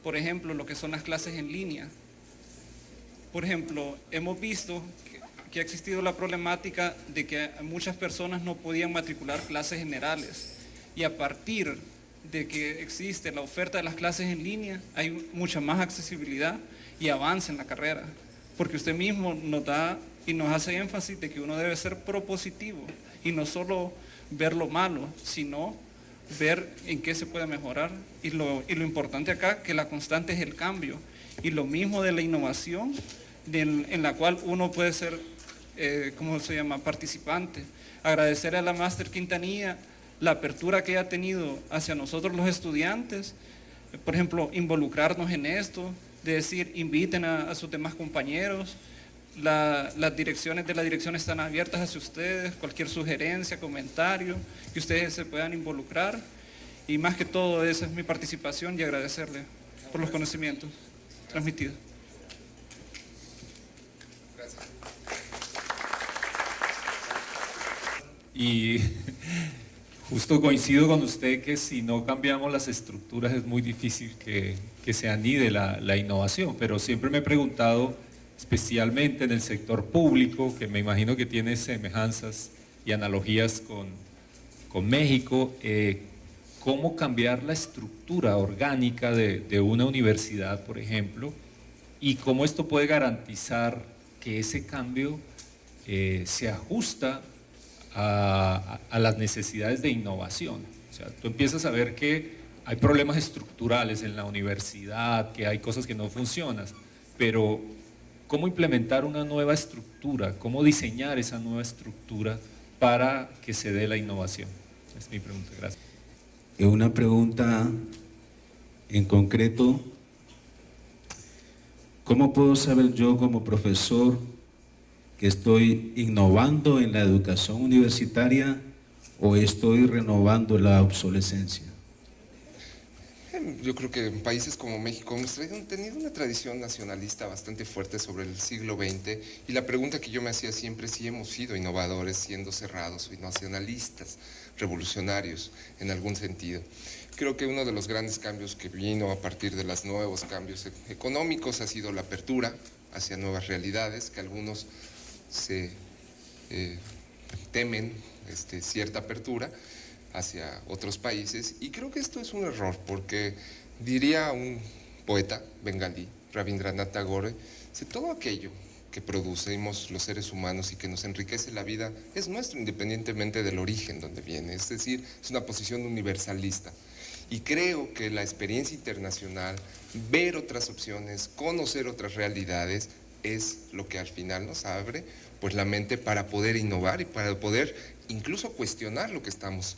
por ejemplo, lo que son las clases en línea. Por ejemplo, hemos visto que ha existido la problemática de que muchas personas no podían matricular clases generales, y a partir de que existe la oferta de las clases en línea hay mucha más accesibilidad y avance en la carrera, porque usted mismo nos da y nos hace énfasis de que uno debe ser propositivo y no solo ver lo malo, sino ver en qué se puede mejorar, y lo importante acá, que la constante es el cambio, y lo mismo de la innovación en la cual uno puede ser ¿cómo se llama?, participante. Agradecer a la Máster Quintanilla la apertura que ha tenido hacia nosotros los estudiantes, por ejemplo, involucrarnos en esto, de decir, inviten a sus demás compañeros, las direcciones de la dirección están abiertas hacia ustedes, cualquier sugerencia, comentario, que ustedes se puedan involucrar, y más que todo esa es mi participación, y agradecerle por los conocimientos transmitidos. Y justo coincido con usted que si no cambiamos las estructuras es muy difícil que se anide la innovación, pero siempre me he preguntado, especialmente en el sector público, que me imagino que tiene semejanzas y analogías con México, cómo cambiar la estructura orgánica de una universidad, por ejemplo, y cómo esto puede garantizar que ese cambio se ajusta a las necesidades de innovación. O sea, tú empiezas a ver que hay problemas estructurales en la universidad, que hay cosas que no funcionan, pero ¿cómo implementar una nueva estructura? ¿Cómo diseñar esa nueva estructura para que se dé la innovación? Es mi pregunta, gracias. Una pregunta en concreto: ¿cómo puedo saber yo como profesor que estoy innovando en la educación universitaria o estoy renovando la obsolescencia? Yo creo que en países como México hemos tenido una tradición nacionalista bastante fuerte sobre el siglo XX, y la pregunta que yo me hacía siempre es si hemos sido innovadores siendo cerrados y nacionalistas, revolucionarios en algún sentido. Creo que uno de los grandes cambios que vino a partir de los nuevos cambios económicos ha sido la apertura hacia nuevas realidades, que algunos se temen cierta apertura hacia otros países, y creo que esto es un error, porque diría un poeta bengalí, Rabindranath Tagore, si todo aquello que producimos los seres humanos y que nos enriquece la vida es nuestro, independientemente del origen donde viene, es decir, es una posición universalista. Y creo que la experiencia internacional, ver otras opciones, conocer otras realidades, es lo que al final nos abre pues la mente para poder innovar y para poder incluso cuestionar lo que estamos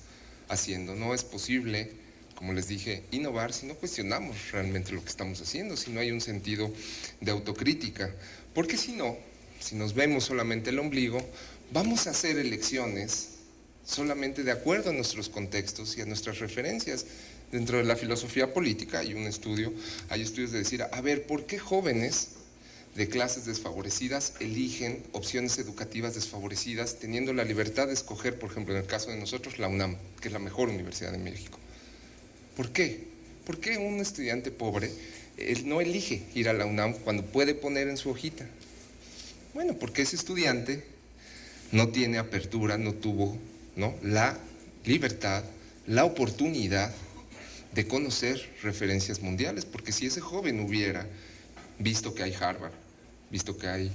haciendo. No es posible, como les dije, innovar si no cuestionamos realmente lo que estamos haciendo, si no hay un sentido de autocrítica, porque si no, si nos vemos solamente el ombligo, vamos a hacer elecciones solamente de acuerdo a nuestros contextos y a nuestras referencias. Dentro de la filosofía política hay estudios de decir, a ver, ¿por qué jóvenes de clases desfavorecidas eligen opciones educativas desfavorecidas, teniendo la libertad de escoger, por ejemplo, en el caso de nosotros, la UNAM, que es la mejor universidad de México? ¿Por qué? ¿Por qué un estudiante pobre no elige ir a la UNAM cuando puede poner en su hojita? Bueno, porque ese estudiante no tiene apertura, no tuvo la libertad, la oportunidad de conocer referencias mundiales, porque si ese joven hubiera visto que hay Harvard, visto que hay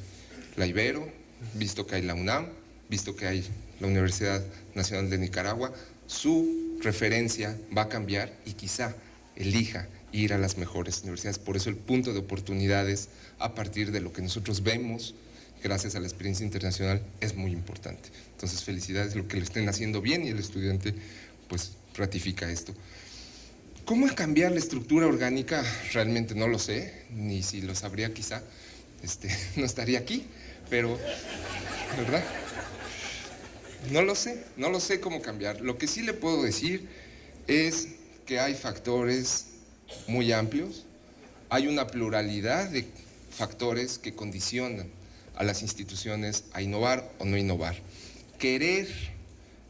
la Ibero, visto que hay la UNAM, visto que hay la Universidad Nacional de Nicaragua, su referencia va a cambiar y quizá elija ir a las mejores universidades. Por eso el punto de oportunidades a partir de lo que nosotros vemos, gracias a la experiencia internacional, es muy importante. Entonces, felicidades, lo que lo estén haciendo bien, y el estudiante pues ratifica esto. ¿Cómo cambiar la estructura orgánica? Realmente no lo sé, ni si lo sabría quizá, no estaría aquí, pero, ¿verdad? No lo sé cómo cambiar. Lo que sí le puedo decir es que hay factores muy amplios, hay una pluralidad de factores que condicionan a las instituciones a innovar o no innovar. Querer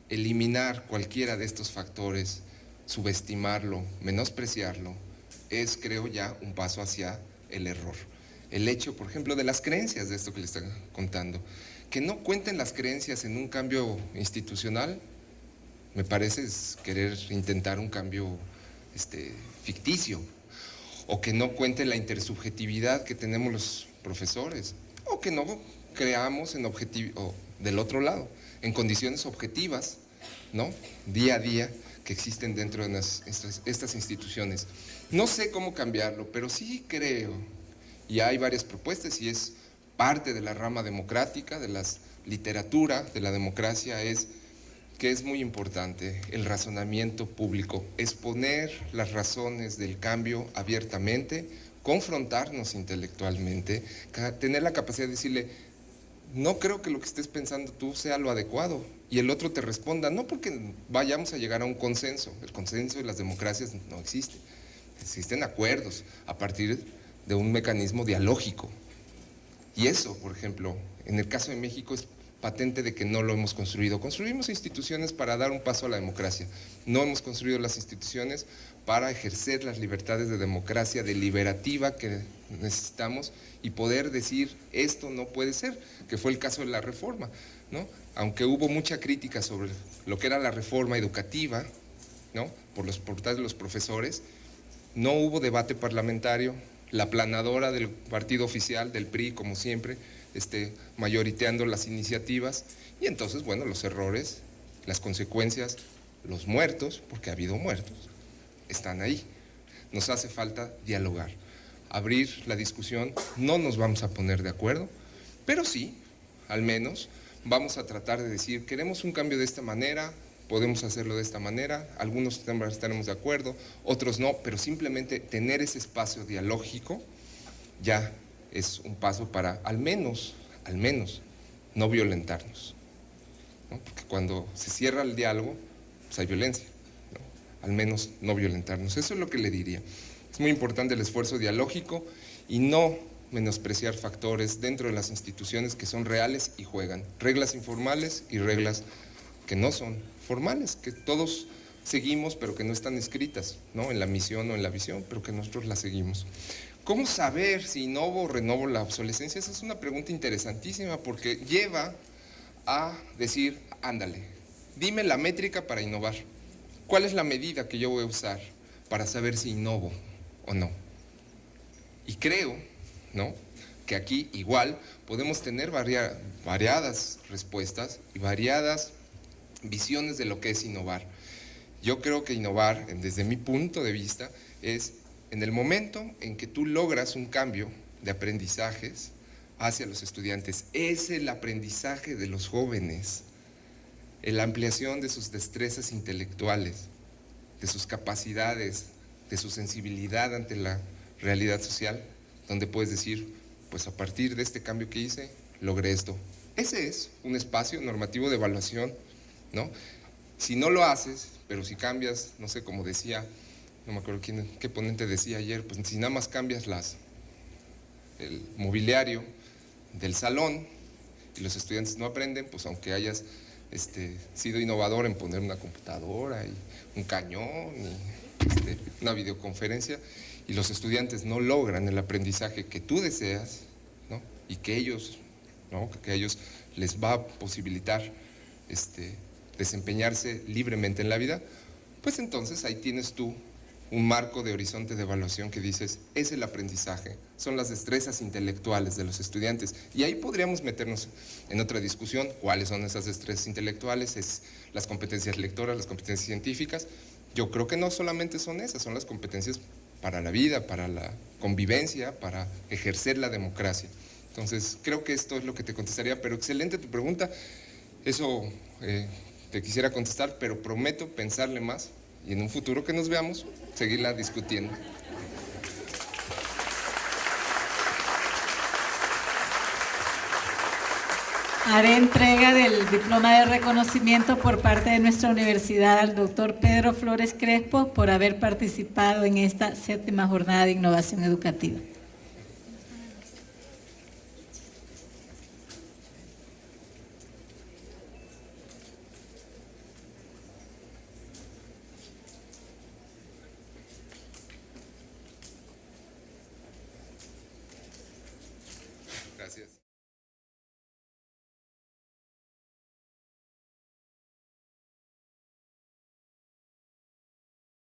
eliminar cualquiera de estos factores, subestimarlo, menospreciarlo, es, creo, ya un paso hacia el error. El hecho, por ejemplo, de las creencias, de esto que le están contando, que no cuenten las creencias en un cambio institucional, me parece es querer intentar un cambio ficticio, o que no cuente la intersubjetividad que tenemos los profesores, o que no creamos en del otro lado, en condiciones objetivas, ¿no? Día a día, que existen dentro de estas instituciones. No sé cómo cambiarlo, pero sí creo, y hay varias propuestas, y es parte de la rama democrática, de la literatura, de la democracia, es que es muy importante el razonamiento público, exponer las razones del cambio abiertamente, confrontarnos intelectualmente, tener la capacidad de decirle, no creo que lo que estés pensando tú sea lo adecuado, y el otro te responda, no porque vayamos a llegar a un consenso, el consenso de las democracias no existe, existen acuerdos a partir de un mecanismo dialógico, y eso, por ejemplo, en el caso de México es patente de que no lo hemos construido. Construimos instituciones para dar un paso a la democracia, no hemos construido las instituciones para ejercer las libertades de democracia deliberativa que necesitamos y poder decir esto no puede ser, que fue el caso de la reforma, ¿no? Aunque hubo mucha crítica sobre lo que era la reforma educativa, ¿no? Por parte de los profesores, no hubo debate parlamentario, la planadora del partido oficial, del PRI, como siempre, mayoriteando las iniciativas, y entonces, bueno, los errores, las consecuencias, los muertos, porque ha habido muertos, están ahí. Nos hace falta dialogar, abrir la discusión, no nos vamos a poner de acuerdo, pero sí, al menos, vamos a tratar de decir, queremos un cambio de esta manera, podemos hacerlo de esta manera, algunos estaremos de acuerdo, otros no, pero simplemente tener ese espacio dialógico ya es un paso para al menos, no violentarnos, ¿no? Porque cuando se cierra el diálogo, pues hay violencia, ¿no? Al menos no violentarnos. Eso es lo que le diría. Es muy importante el esfuerzo dialógico y no menospreciar factores dentro de las instituciones que son reales y juegan. Reglas informales y reglas que no son formales, que todos seguimos, pero que no están escritas, ¿no? En la misión o en la visión, pero que nosotros las seguimos. ¿Cómo saber si innovo o renovo la obsolescencia? Esa es una pregunta interesantísima porque lleva a decir, ándale, dime la métrica para innovar. ¿Cuál es la medida que yo voy a usar para saber si innovo o no? Y creo, ¿no?, que aquí igual podemos tener variadas respuestas y variadas visiones de lo que es innovar. Yo creo que innovar, desde mi punto de vista, es en el momento en que tú logras un cambio de aprendizajes hacia los estudiantes. Es el aprendizaje de los jóvenes, la ampliación de sus destrezas intelectuales, de sus capacidades, de su sensibilidad ante la realidad social, donde puedes decir, pues a partir de este cambio que hice, logré esto. Ese es un espacio normativo de evaluación, ¿no? Si no lo haces, pero si cambias, no sé, como decía, no me acuerdo qué ponente decía ayer, pues si nada más cambias el mobiliario del salón y los estudiantes no aprenden, pues aunque hayas sido innovador en poner una computadora y un cañón y una videoconferencia, y los estudiantes no logran el aprendizaje que tú deseas, ¿no? Y que ellos, ¿no?, que a ellos les va a posibilitar desempeñarse libremente en la vida, pues entonces ahí tienes tú un marco de horizonte de evaluación que dices, es el aprendizaje, son las destrezas intelectuales de los estudiantes. Y ahí podríamos meternos en otra discusión, cuáles son esas destrezas intelectuales, es las competencias lectoras, las competencias científicas. Yo creo que no solamente son esas, son las competencias para la vida, para la convivencia, para ejercer la democracia. Entonces, creo que esto es lo que te contestaría, pero excelente tu pregunta. Eso te quisiera contestar, pero prometo pensarle más y en un futuro que nos veamos, seguirla discutiendo. Haré entrega del diploma de reconocimiento por parte de nuestra universidad al doctor Pedro Flores Crespo por haber participado en esta 7ª jornada de innovación educativa. Gracias.